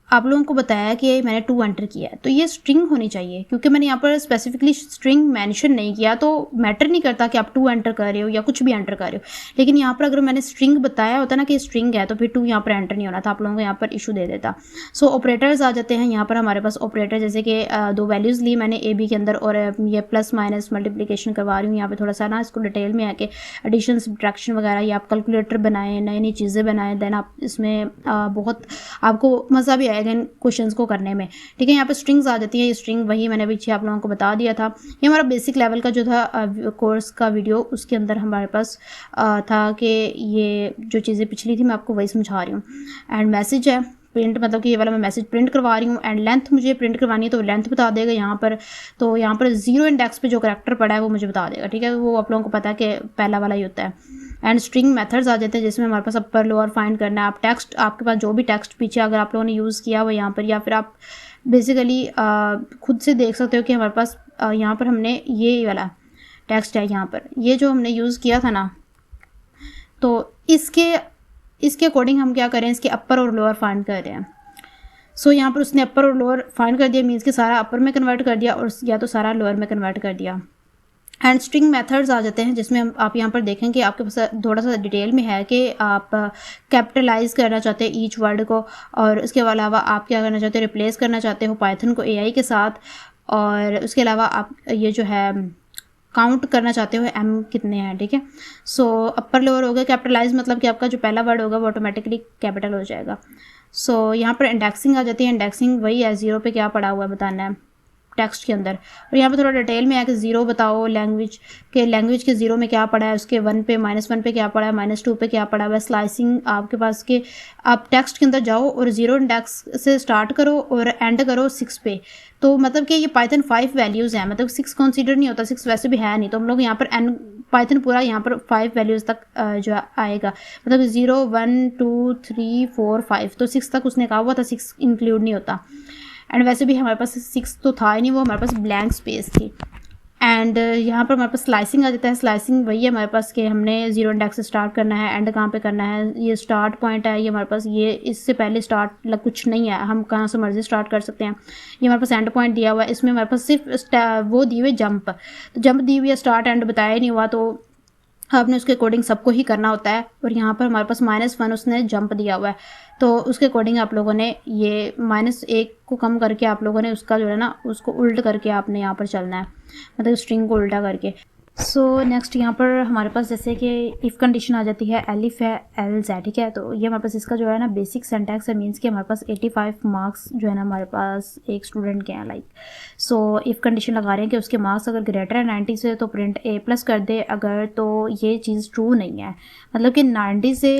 Speaker 1: आप लोगों को बताया कि मैंने 2 एंटर किया है, तो ये स्ट्रिंग होनी चाहिए, क्योंकि मैंने यहाँ पर स्पेसिफिकली स्ट्रिंग मेंशन नहीं किया, तो मैटर नहीं करता कि आप 2 एंटर कर रहे हो या कुछ भी एंटर कर रहे हो। लेकिन यहाँ पर अगर मैंने स्ट्रिंग बताया होता ना कि स्ट्रिंग है, तो फिर 2 यहाँ पर एंटर नहीं होना था, आप लोगों को यहाँ पर इशू दे देता। सो ऑपरेटर्स आ जाते हैं। यहाँ पर हमारे पास ऑपरेटर जैसे कि 2 वैल्यूज़ ली मैंने ए बी के अंदर, और ये प्लस माइनस मल्टीप्लिकेशन करवा रही हूँ। यहाँ पर थोड़ा सा ना इसको डिटेल में आके एडिशन सब्ट्रैक्शन वगैरह, या आप कैलकुलेटर बनाएं, नई नई चीज़ें बनाएं, देन आप इसमें बहुत आपको मज़ा भी आएगा इन क्वेश्चंस को करने में, ठीक है। यहाँ पे स्ट्रिंग्स आ जाती है। ये स्ट्रिंग वही मैंने पीछे आप लोगों को बता दिया था। ये हमारा बेसिक लेवल का जो था कोर्स का वीडियो, उसके अंदर हमारे पास था कि ये जो चीज़ें पिछली थी मैं आपको वही समझा रही हूँ। एंड मैसेज है प्रिंट मतलब कि ये वाला मैं मैसेज प्रिंट करवा रही हूँ, एंड लेंथ मुझे प्रिंट करवानी है तो लेंथ बता देगा यहाँ पर। तो यहाँ पर 0 इंडेक्स पे जो करैक्टर पड़ा है वो मुझे बता देगा, ठीक है, वो आप लोगों को पता है कि पहला वाला ही होता है। एंड स्ट्रिंग मेथड्स आ जाते हैं जिसमें हमारे पास अपर लोअर फाइंड करना है। आप टेक्स्ट, आपके पास जो भी टेक्स्ट पीछे अगर आप लोगों ने यूज़ किया हुआ यहाँ पर, या फिर आप बेसिकली खुद से देख सकते हो कि हमारे पास यहाँ पर हमने ये वाला टेक्स्ट है, यहाँ पर ये जो हमने यूज़ किया था ना, तो इसके अकॉर्डिंग हम क्या करें, इसके अपर और लोअर फाइंड कर रहे हैं। सो यहाँ पर उसने अपर और लोअर फाइंड कर दिया, मीन्स कि सारा अपर में कन्वर्ट कर दिया और या तो सारा लोअर में कन्वर्ट कर दिया। एंड स्ट्रिंग मेथड्स आ जाते हैं जिसमें आप यहाँ पर देखें कि आपके पास थोड़ा सा डिटेल में है कि आप कैपिटलाइज करना चाहते हैं ईच वर्ड को, और उसके अलावा आप क्या करना चाहते हो, रिप्लेस करना चाहते हो पाइथन को एआई के साथ, और उसके अलावा आप ये जो है काउंट करना चाहते हो एम कितने हैं, ठीक है। सो अपर लोअर हो गया, कैपिटलाइज मतलब कि आपका जो पहला वर्ड होगा वो ऑटोमेटिकली कैपिटल हो जाएगा। सो यहाँ पर इंडेक्सिंग आ जाती है, इंडेक्सिंग वही है 0 पे क्या पड़ा हुआ है बताना है टेक्स्ट के अंदर, और यहाँ पे थोड़ा डिटेल में है कि 0 बताओ लैंग्वेज के 0 में क्या पड़ा है, उसके 1 पे -1 पे क्या पड़ा है, -2 पे क्या पड़ा है। स्लाइसिंग आपके पास के आप टेक्स्ट के अंदर जाओ और 0 इंडेक्स से स्टार्ट करो और एंड करो 6 पे। तो मतलब कि ये पाइथन 5 वैल्यूज़ हैं, मतलब 6 कंसीडर नहीं होता, 6 वैसे भी है नहीं, तो हम लोग यहाँ पर एन पाइथन पूरा यहाँ पर 5 वैल्यूज़ तक जो आएगा, मतलब 0 1 2 3 4 5, तो 6 तक उसने कहा हुआ था, 6 इंक्लूड नहीं होता। एंड वैसे भी हमारे पास 6 तो था ही नहीं, वो हमारे पास ब्लैंक स्पेस थी। एंड यहाँ पर हमारे पास स्लाइसिंग आ जाता है, स्लाइसिंग वही है हमारे पास कि हमने 0 इंडेक्स से स्टार्ट करना है, एंड कहाँ पे करना है, ये स्टार्ट पॉइंट है, ये हमारे पास ये इससे पहले स्टार्ट कुछ नहीं है, हम कहाँ से मर्जी स्टार्ट कर सकते हैं। ये हमारे पास एंड पॉइंट दिया हुआ है, इसमें हमारे पास सिर्फ वो दी हुई जंप, तो जंप दी हुई है, स्टार्ट एंड बताया नहीं हुआ, तो आपने उसके अकॉर्डिंग सबको ही करना होता है। और यहाँ पर हमारे पास -1 उसने जंप दिया हुआ है, तो उसके अकॉर्डिंग आप लोगों ने ये -1 को कम करके आप लोगों ने उसका जो है ना उसको उल्ट करके आपने यहाँ पर चलना है, मतलब स्ट्रिंग को उल्टा करके। सो नेक्स्ट यहाँ पर हमारे पास जैसे कि इफ़ कंडीशन आ जाती है, एलिफ है, एल्स है, ठीक है। तो ये हमारे पास इसका जो है ना बेसिक सिंटैक्स है, मीन्स कि हमारे पास 85 मार्क्स जो है ना हमारे पास एक स्टूडेंट के हैं लाइक। सो इफ़ कंडीशन लगा रहे हैं कि उसके मार्क्स अगर ग्रेटर है 90 से तो प्रिंट A+ कर दे, अगर तो ये चीज़ ट्रू नहीं है, मतलब कि 90 से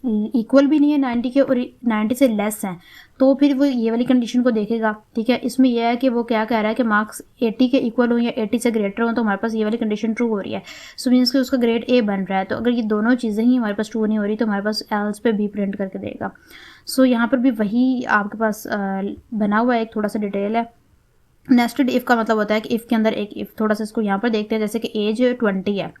Speaker 1: इक्वल भी नहीं है 90 के और 90 से लेस हैं, तो फिर वो ये वाली कंडीशन को देखेगा, ठीक है। इसमें यह है कि वो क्या कह रहा है कि मार्क्स 80 के इक्वल हो या 80 से ग्रेटर हो, तो हमारे पास ये वाली कंडीशन ट्रू हो रही है। सो मीन्स कि उसका ग्रेड A बन रहा है। तो अगर ये दोनों चीज़ें ही हमारे पास ट्रू नहीं हो रही तो हमारे पास एल्स पे भी प्रिंट करके देगा। सो यहाँ पर भी वही आपके पास बना हुआ है, एक थोड़ा सा डिटेल है। नेस्टेड इफ़ का मतलब होता है कि इफ़ के अंदर एक इफ़, थोड़ा सा इसको यहाँ पर देखते हैं, जैसे कि एज 20 है,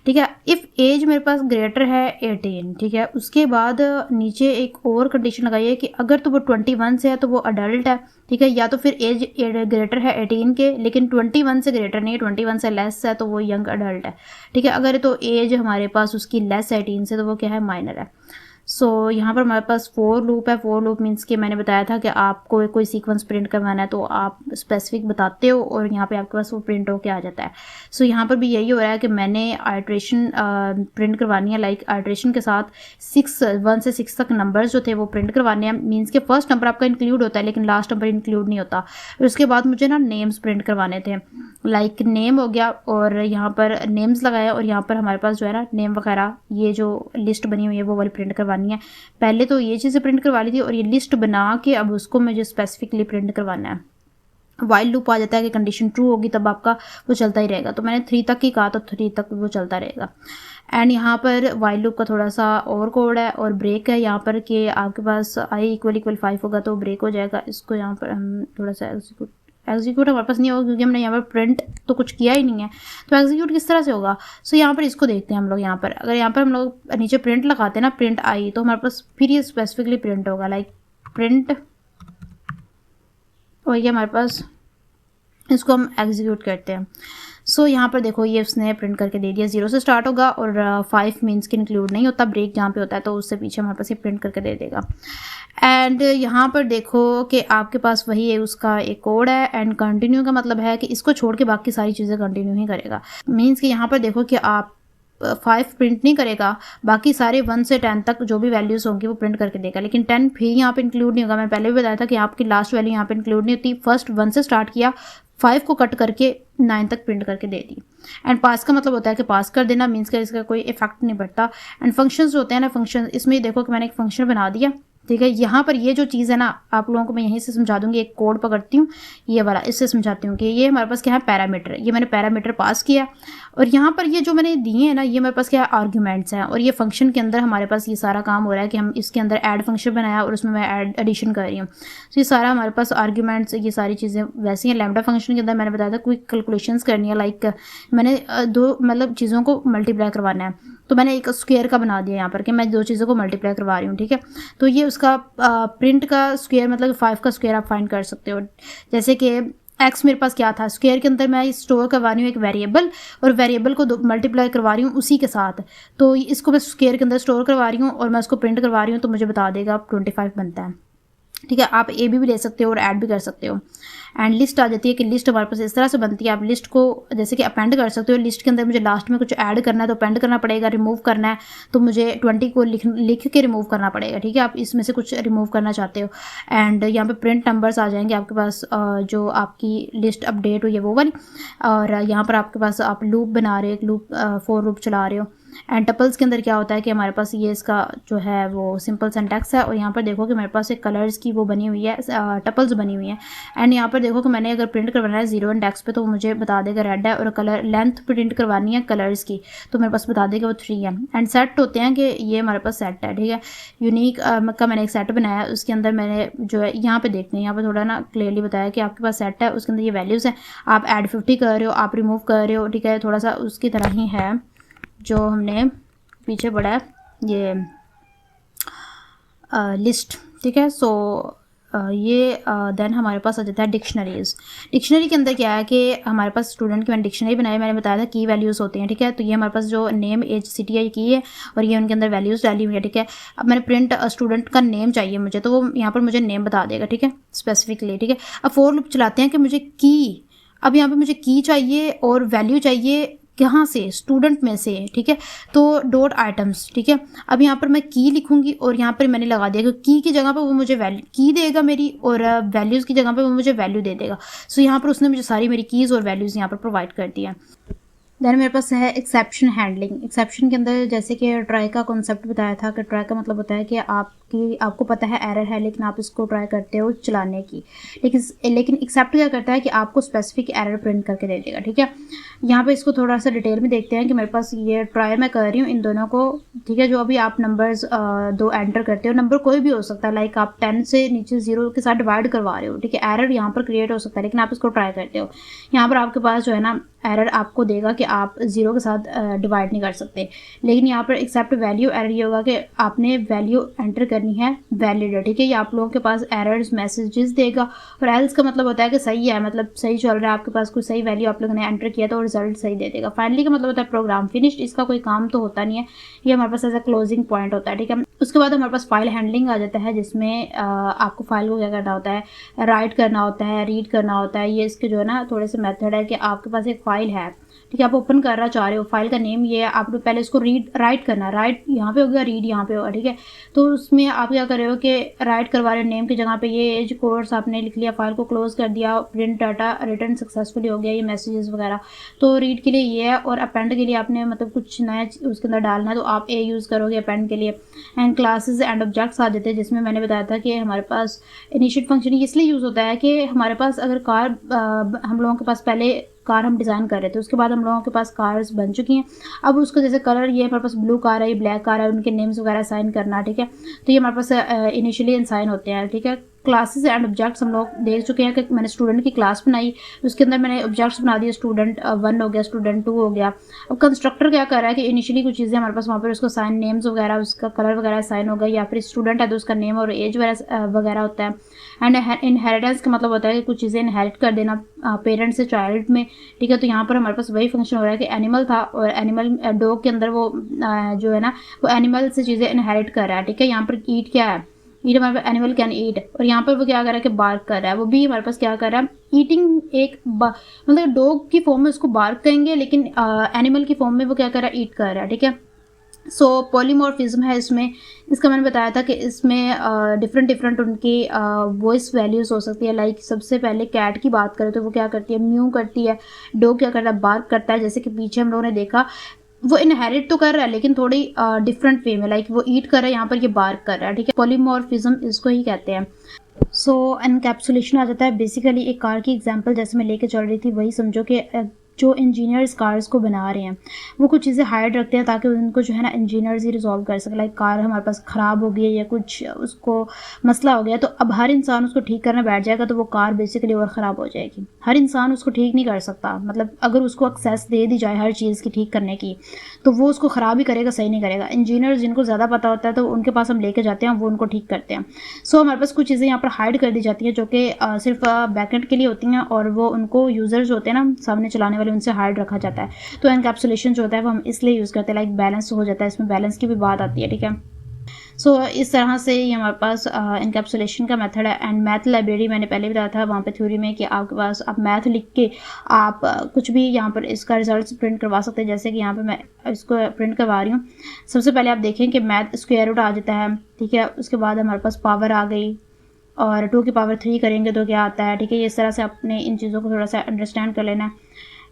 Speaker 1: ठीक है। इफ़ एज मेरे पास ग्रेटर है 18, ठीक है, उसके बाद नीचे एक और कंडीशन लगाई है कि अगर तो वो 21 से है तो वो अडल्ट है, ठीक है, या तो फिर एज ग्रेटर है 18 के लेकिन 21 से ग्रेटर नहीं है, 21 से लेस है तो वो यंग अडल्ट है, ठीक है। अगर तो एज हमारे पास उसकी लेस 18 से तो वो क्या है, माइनर है। सो यहाँ पर हमारे पास फॉर लूप है। फॉर लूप मीन्स कि मैंने बताया था कि आपको कोई सीक्वेंस प्रिंट करवाना है तो आप स्पेसिफिक बताते हो और यहाँ पे आपके पास वो प्रिंट होके आ जाता है। सो यहाँ पर भी यही हो रहा है कि मैंने आइट्रेशन प्रिंट करवानी है, लाइक आइट्रेशन के साथ 1 से 6 तक नंबर्स जो थे वो प्रिंट करवाने हैं। मीन्स कि फर्स्ट नंबर आपका इंक्लूड होता है लेकिन लास्ट नंबर इंक्लूड नहीं होता। और उसके बाद मुझे ना नेम्स प्रिंट करवाने थे, लाइक नेम हो गया और यहाँ पर नेम्स लगाया और यहाँ पर हमारे पास जो है ना नेम वगैरह ये जो लिस्ट बनी हुई है वो वाली प्रिंट करवानी है। पहले तो ये चीज़ें प्रिंट करवा ली थी और ये लिस्ट बना के अब उसको मुझे स्पेसिफिकली प्रिंट करवाना है। वाइल लूप आ जाता है कि कंडीशन ट्रू होगी तब आपका वो चलता ही रहेगा। तो मैंने 3 तक ही कहा तो 3 तक वो चलता रहेगा। एंड यहाँ पर वाइल लूप का थोड़ा सा और कोड है और ब्रेक है यहाँ पर कि आपके पास i = 5 होगा तो ब्रेक हो जाएगा। इसको यहाँ पर हम थोड़ा सा एग्जीक्यूट हमारे पास नहीं होगा क्योंकि हमने यहाँ पर प्रिंट तो कुछ किया ही नहीं है, तो एग्जीक्यूट किस तरह से होगा। सो यहाँ पर इसको देखते हैं हम लोग। यहाँ पर अगर यहाँ पर हम लोग नीचे प्रिंट लगाते हैं ना, प्रिंट आई, तो हमारे पास फिर ये स्पेसिफिकली प्रिंट होगा, लाइक प्रिंट, और ये हमारे पास इसको हम एग्जीक्यूट करते हैं। सो यहाँ पर देखो ये उसने प्रिंट करके दे दिया, 0 से स्टार्ट होगा और 5 मीन्स के इंक्लूड नहीं होता, ब्रेक जहाँ पे होता है तो उससे पीछे हमारे पास ये प्रिंट करके दे देगा। एंड यहाँ पर देखो कि आपके पास वही है, उसका एक कोड है। एंड कंटिन्यू का मतलब है कि इसको छोड़ के बाकी सारी चीज़ें कंटिन्यू ही करेगा। मीन्स कि यहाँ पर देखो कि आप 5 प्रिंट नहीं करेगा, बाकी सारे 1 से 10 तक जो भी वैल्यूज़ होंगी वो प्रिंट करके देगा, लेकिन 10 फिर यहाँ पे इंक्लूड नहीं होगा। मैं पहले भी बताया था कि आपकी लास्ट वैल्यू यहाँ पे इंक्लूड नहीं होती। फर्स्ट 1 से स्टार्ट किया, 5 को कट करके 9 तक प्रिंट करके दे दी। एंड पास का मतलब होता है कि पास कर देना, मीन्स का इसका कोई इफेक्ट नहीं पड़ता। एंड फंक्शंस होते हैं ना, फंक्शन, इसमें देखो कि मैंने एक फंक्शन बना दिया ठीक है। यहाँ पर ये जो चीज़ है ना, आप लोगों को मैं यहीं से समझा दूंगी। एक कोड पकड़ती हूँ ये वाला, इससे समझाती हूँ कि ये हमारे पास क्या है, पैरामीटर। ये मैंने पैरामीटर पास किया और यहाँ पर ये जो मैंने दिए हैं ना, ये मेरे पास क्या है, आर्ग्यूमेंट्स हैं। और ये फंक्शन के अंदर हमारे पास ये सारा काम हो रहा है कि हम इसके अंदर ऐड फंक्शन बनाया और उसमें मैं एडिशन कर रही हूँ। तो ये सारा हमारे पास आर्ग्यूमेंट्स, ये सारी चीज़ें वैसी हैं। लैम्डा फंक्शन के अंदर मैंने बताया था कोई कैलकुलेशंस करनी है, लाइक मैंने दो मतलब चीज़ों को मल्टीप्लाई करवाना है, तो मैंने एक स्क्वायर का बना दिया यहाँ पर कि मैं दो चीज़ों को मल्टीप्लाई करवा रही हूँ। ठीक है, तो ये उसका प्रिंट का स्क्वायर मतलब 5 का स्क्वायर आप फाइंड कर सकते हो। जैसे कि एक्स मेरे पास क्या था, स्क्वायर के अंदर मैं स्टोर करवा रही हूँ एक वेरिएबल, और वेरिएबल को मल्टीप्लाई करवा रही हूँ उसी के साथ। तो इसको मैं स्क्वायर के अंदर स्टोर करवा रही हूँ और मैं उसको प्रिंट करवा रही हूँ, तो मुझे बता देगा 25 बनता है। ठीक है, आप ए भी ले सकते हो और ऐड भी कर सकते हो। एंड लिस्ट आ जाती है कि लिस्ट हमारे पास इस तरह से बनती है। आप लिस्ट को जैसे कि अपेंड कर सकते हो। लिस्ट के अंदर मुझे लास्ट में कुछ ऐड करना है तो अपेंड करना पड़ेगा, रिमूव करना है तो मुझे 20 को लिख के रिमूव करना पड़ेगा। ठीक है, आप इसमें से कुछ रिमूव करना चाहते हो। एंड यहाँ पे प्रिंट नंबर्स आ जाएंगे आपके पास, जो आपकी लिस्ट अपडेट हुई है वो वाली। और यहाँ पर आपके पास आप लूप बना रहे हो, एक लूप फॉर लूप चला रहे हो। एंड टपल्स के अंदर क्या होता है कि हमारे पास ये इसका जो है वो सिंपल सिंटैक्स है। और यहाँ पर देखो कि मेरे पास एक कलर्स की वो बनी हुई है, टपल्स बनी हुई है। एंड यहाँ पर देखो कि मैंने अगर प्रिंट करवाना है 0 इंडेक्स पे तो वो मुझे बता देगा रेड है, और कलर लेंथ प्रिंट करवानी है कलर्स की तो मेरे पास बता देगा वो 3 है। एंड सेट होते हैं कि ये हमारे पास सेट है। ठीक है, यूनिक का मैंने एक सेट बनाया, उसके अंदर मैंने जो है यहाँ पे देखते हैं, यहाँ पर थोड़ा ना क्लियरली बताया कि आपके पास सेट है, उसके अंदर ये वैल्यूज़ हैं। आप ऐड 50 कर रहे हो, आप रिमूव कर रहे हो। ठीक है, थोड़ा सा उसकी तरह ही है जो हमने पीछे पड़ा है ये लिस्ट। ठीक है, सो ये देन हमारे पास आ जाता है डिक्शनरीज। डिक्शनरी के अंदर क्या है कि हमारे पास स्टूडेंट की मैंने डिक्शनरी बनाई, मैंने बताया था की वैल्यूज़ होते हैं। ठीक है, तो ये हमारे पास जो नेम एज सिटी है की है और ये उनके अंदर वैल्यूज़ डाली हुई है। ठीक है, अब मैंने प्रिंट स्टूडेंट का नेम चाहिए मुझे, तो वो यहाँ पर मुझे नेम बता देगा। ठीक है, स्पेसिफिकली। ठीक है, अब फॉर लूप चलाते हैं कि मुझे की, अब यहाँ पर मुझे की चाहिए और वैल्यू चाहिए कहाँ से, स्टूडेंट में से। ठीक है, तो डॉट आइटम्स। ठीक है, अब यहाँ पर मैं की लिखूंगी और यहाँ पर मैंने लगा दिया कि की जगह पर वो मुझे वैल्यू की देगा मेरी, और वैल्यूज़ की जगह पर वो मुझे वैल्यू दे देगा। सो यहाँ पर उसने मुझे सारी मेरी कीज़ और वैल्यूज़ यहाँ पर प्रोवाइड कर दिया। देन मेरे पास है एक्सेप्शन हैंडलिंग। एक्सेप्शन के अंदर जैसे कि ट्राई का कॉन्सेप्ट बताया था कि ट्राई का मतलब होता है कि आपको पता है एरर है लेकिन आप इसको ट्राई करते हो चलाने की, लेकिन एक्सेप्ट क्या करता है कि आपको स्पेसिफिक एरर प्रिंट करके दे देगा। ठीक है, यहाँ पे इसको थोड़ा सा डिटेल में देखते हैं कि मेरे पास ये ट्राई मैं कर रही हूँ इन दोनों को। ठीक है, जो अभी आप नंबर्स दो एंटर करते हो, नंबर कोई भी हो सकता है, लाइक आप 10 से नीचे 0 के साथ डिवाइड करवा रहे हो। ठीक है, एरर यहाँ पर क्रिएट हो सकता है लेकिन आप इसको ट्राई करते हो। यहाँ पर आपके पास जो है ना एरर आपको देगा कि आप 0 के साथ डिवाइड नहीं कर सकते, लेकिन यहाँ पर एक्सेप्ट वैल्यू एरर ये होगा कि आपने वैल्यू एंटर करनी है वैलिड है। ठीक है, ये आप लोगों के पास एरर्स मैसेजेस देगा। और एल्स का मतलब होता है कि सही है, मतलब सही चल रहा है, आपके पास कोई सही वैल्यू आप लोगों ने एंटर किया तो रिजल्ट सही दे देगा। फाइनली का मतलब होता है प्रोग्राम फिनिश्ड। इसका कोई काम तो होता नहीं है, ये हमारे पास एज अ क्लोजिंग पॉइंट होता है। ठीक है, उसके बाद हमारे पास फाइल हैंडलिंग आ जाता है, जिसमें आपको फाइल को क्या करना होता है, राइट करना होता है, रीड करना होता है। ये इसके जो है ना थोड़े से मेथड है कि आपके पास एक फाइल है। ठीक है, आप ओपन करना चाह रहे हो, फाइल का नेम ये है, आपको पहले इसको राइट करना है। राइट यहाँ पे हो गया, रीड यहाँ पे होगा। ठीक है, तो उसमें आप क्या कर रहे हो कि राइट करवा रहे हो नेम की जगह पे ये एज कोर्स आपने लिख लिया, फाइल को क्लोज कर दिया, प्रिंट डाटा रिटर्न सक्सेसफुली हो गया, ये मैसेजेस वगैरह। तो रीड के लिए ये है, और अपेंड के लिए आपने मतलब कुछ नया उसके अंदर डालना है तो आप ए यूज़ करोगे अपेंड के लिए। एंड क्लासेस एंड ऑब्जेक्ट्स आ जाते हैं, जिसमें मैंने बताया था कि हमारे पास इनिशिएट फंक्शन इसलिए यूज़ होता है कि हमारे पास अगर कार हम लोगों के पास पहले कार हम डिज़ाइन कर रहे थे, उसके बाद हम लोगों के पास कार्स बन चुकी हैं। अब उसका जैसे कलर ये हमारे पास ब्लू कार है, ये ब्लैक कार है, उनके नेम्स वगैरह साइन करना। ठीक है, तो ये हमारे पास इनिशियली असाइन होते हैं। ठीक है, क्लासेस एंड ऑब्जेक्ट्स हम लोग देख चुके हैं कि मैंने स्टूडेंट की क्लास बनाई, उसके अंदर मैंने ऑब्जेक्ट्स बना दिए, स्टूडेंट 1 हो गया, स्टूडेंट 2 हो गया। अब कंस्ट्रक्टर क्या कर रहा है कि इनिशियली कुछ चीज़ें हमारे पास वहाँ पर उसको साइन नेम्स वगैरह, उसका कलर वगैरह साइन होगा, या फिर स्टूडेंट है तो उसका नेम और एज वगैरह होता है। एंड इनहेरिटेंस का मतलब होता है कि कुछ चीज़ें इनहेरिट कर देना पेरेंट्स से चाइल्ड में। ठीक है, तो यहाँ पर हमारे पास वही फंक्शन हो रहा है कि एनिमल था और एनिमल डॉग के अंदर वो जो है ना वो एनिमल से चीज़ें इनहेरिट कर रहा है। ठीक है, यहाँ पर ईट क्या है, ईट हमारे पास एनिमल कैन ईट, और यहाँ पर वो क्या कर रहा है कि बार्क कर रहा है, वो भी हमारे पास क्या कर रहा है ईटिंग। एक मतलब डॉग की फॉर्म में उसको बार्क कहेंगे, लेकिन एनिमल की फॉर्म में वो क्या कर रहा है, ईट कर रहा है। ठीक है, सो पॉलीमॉर्फिज्म है इसमें। इसका मैंने बताया था कि इसमें डिफरेंट उनकी वॉइस वैल्यूज़ हो सकती है। लाइक सबसे पहले कैट की बात करें तो वो क्या करती है, म्यू करती है। डॉग क्या करता है, बार्क करता है, जैसे कि पीछे हम लोगों ने देखा वो इनहेरिट तो कर रहा है लेकिन थोड़ी डिफरेंट वे में, लाइक वो ईट कर रहा है, यहाँ पर ये बार्क कर रहा है, ठीक है। पॉलीमॉर्फिज्म इसको ही कहते हैं। सो एनकैप्सुलेशन आ जाता है। बेसिकली एक कार की एग्जांपल जैसे मैं लेके चल रही थी, वही समझो कि जो इंजीनियर्स कार्स को बना रहे हैं वो कुछ चीज़ें हाइड रखते हैं ताकि उनको जो है ना इंजीनियर्स ही रिजॉल्व कर सके। लाइक कार हमारे पास ख़राब हो गई है या कुछ उसको मसला हो गया, तो अब हर इंसान उसको ठीक करने बैठ जाएगा तो वो कार बेसिकली और ख़राब हो जाएगी। हर इंसान उसको ठीक नहीं कर सकता, मतलब अगर उसको एक्सेस दे दी जाए हर चीज़ की ठीक करने की तो वो उसको ख़राब ही करेगा, सही नहीं करेगा। इंजीनियर्स जिनको ज़्यादा पता होता है तो उनके पास हम लेके जाते हैं, वो उनको ठीक करते हैं। सो हमारे पास कुछ चीज़ें यहाँ पर हाइड कर दी जाती हैं जो कि सिर्फ बैकएंड के लिए होती हैं और वो उनको यूज़र्स होते हैं ना सामने चलाने वाले, उनसे हाइड रखा जाता है। तो एनकैप्सुलेशन जो होता है वो हम इसलिए यूज़ करते हैं, लाइक बैलेंस हो जाता है, इसमें बैलेंस की भी बात आती है, ठीक है। सो इस तरह से ये हमारे पास एनकैप्सुलेशन का मेथड है। एंड मैथ लाइब्रेरी मैंने पहले बताया था वहाँ पे थ्योरी में कि आपके पास आप मैथ लिख के आप कुछ भी यहाँ पर इसका रिजल्ट प्रिंट करवा सकते हैं। जैसे कि यहाँ पे मैं इसको प्रिंट करवा रही हूँ। सबसे पहले आप देखें कि मैथ स्क्वायर रूट आ जाता है, ठीक है। उसके बाद हमारे पास पावर आ गई और 2 की पावर 3 करेंगे तो क्या आता है, ठीक है। इस तरह से आपने इन चीज़ों को थोड़ा सा अंडरस्टैंड कर लेना है।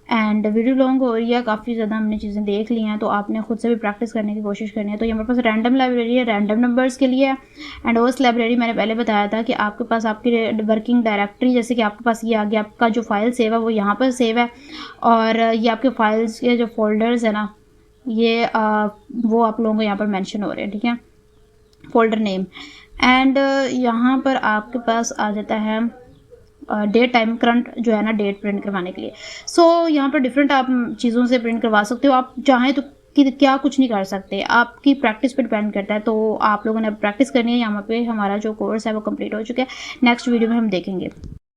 Speaker 1: एंड वीडियो लॉन्ग हो रही है, काफ़ी ज़्यादा हमने चीज़ें देख ली हैं, तो आपने खुद से भी प्रैक्टिस करने की कोशिश करनी है। तो ये हमारे पास रैंडम लाइब्रेरी है, रैंडम नंबर्स के लिए है। एंड ओस लाइब्रेरी मैंने पहले बताया था कि आपके पास आपकी वर्किंग डायरेक्टरी, जैसे कि आपके पास ये आ गया, आपका जो फाइल सेव है वो यहाँ पर सेव है और ये आपके फाइल्स के जो फोल्डर्स है ना ये वो आप लोगों को यहाँ पर मैंशन हो रहे हैं, ठीक है, फोल्डर नेम। एंड यहाँ पर आपके पास आ जाता है डेट टाइम करंट जो है ना, डेट प्रिंट करवाने के लिए। सो यहाँ पर डिफरेंट आप चीज़ों से प्रिंट करवा सकते हो। आप चाहें तो कि क्या कुछ नहीं कर सकते, आपकी प्रैक्टिस पे डिपेंड करता है। तो आप लोगों ने प्रैक्टिस करनी है। यहाँ पे हमारा जो कोर्स है वो कंप्लीट हो चुका है, नेक्स्ट वीडियो में हम देखेंगे।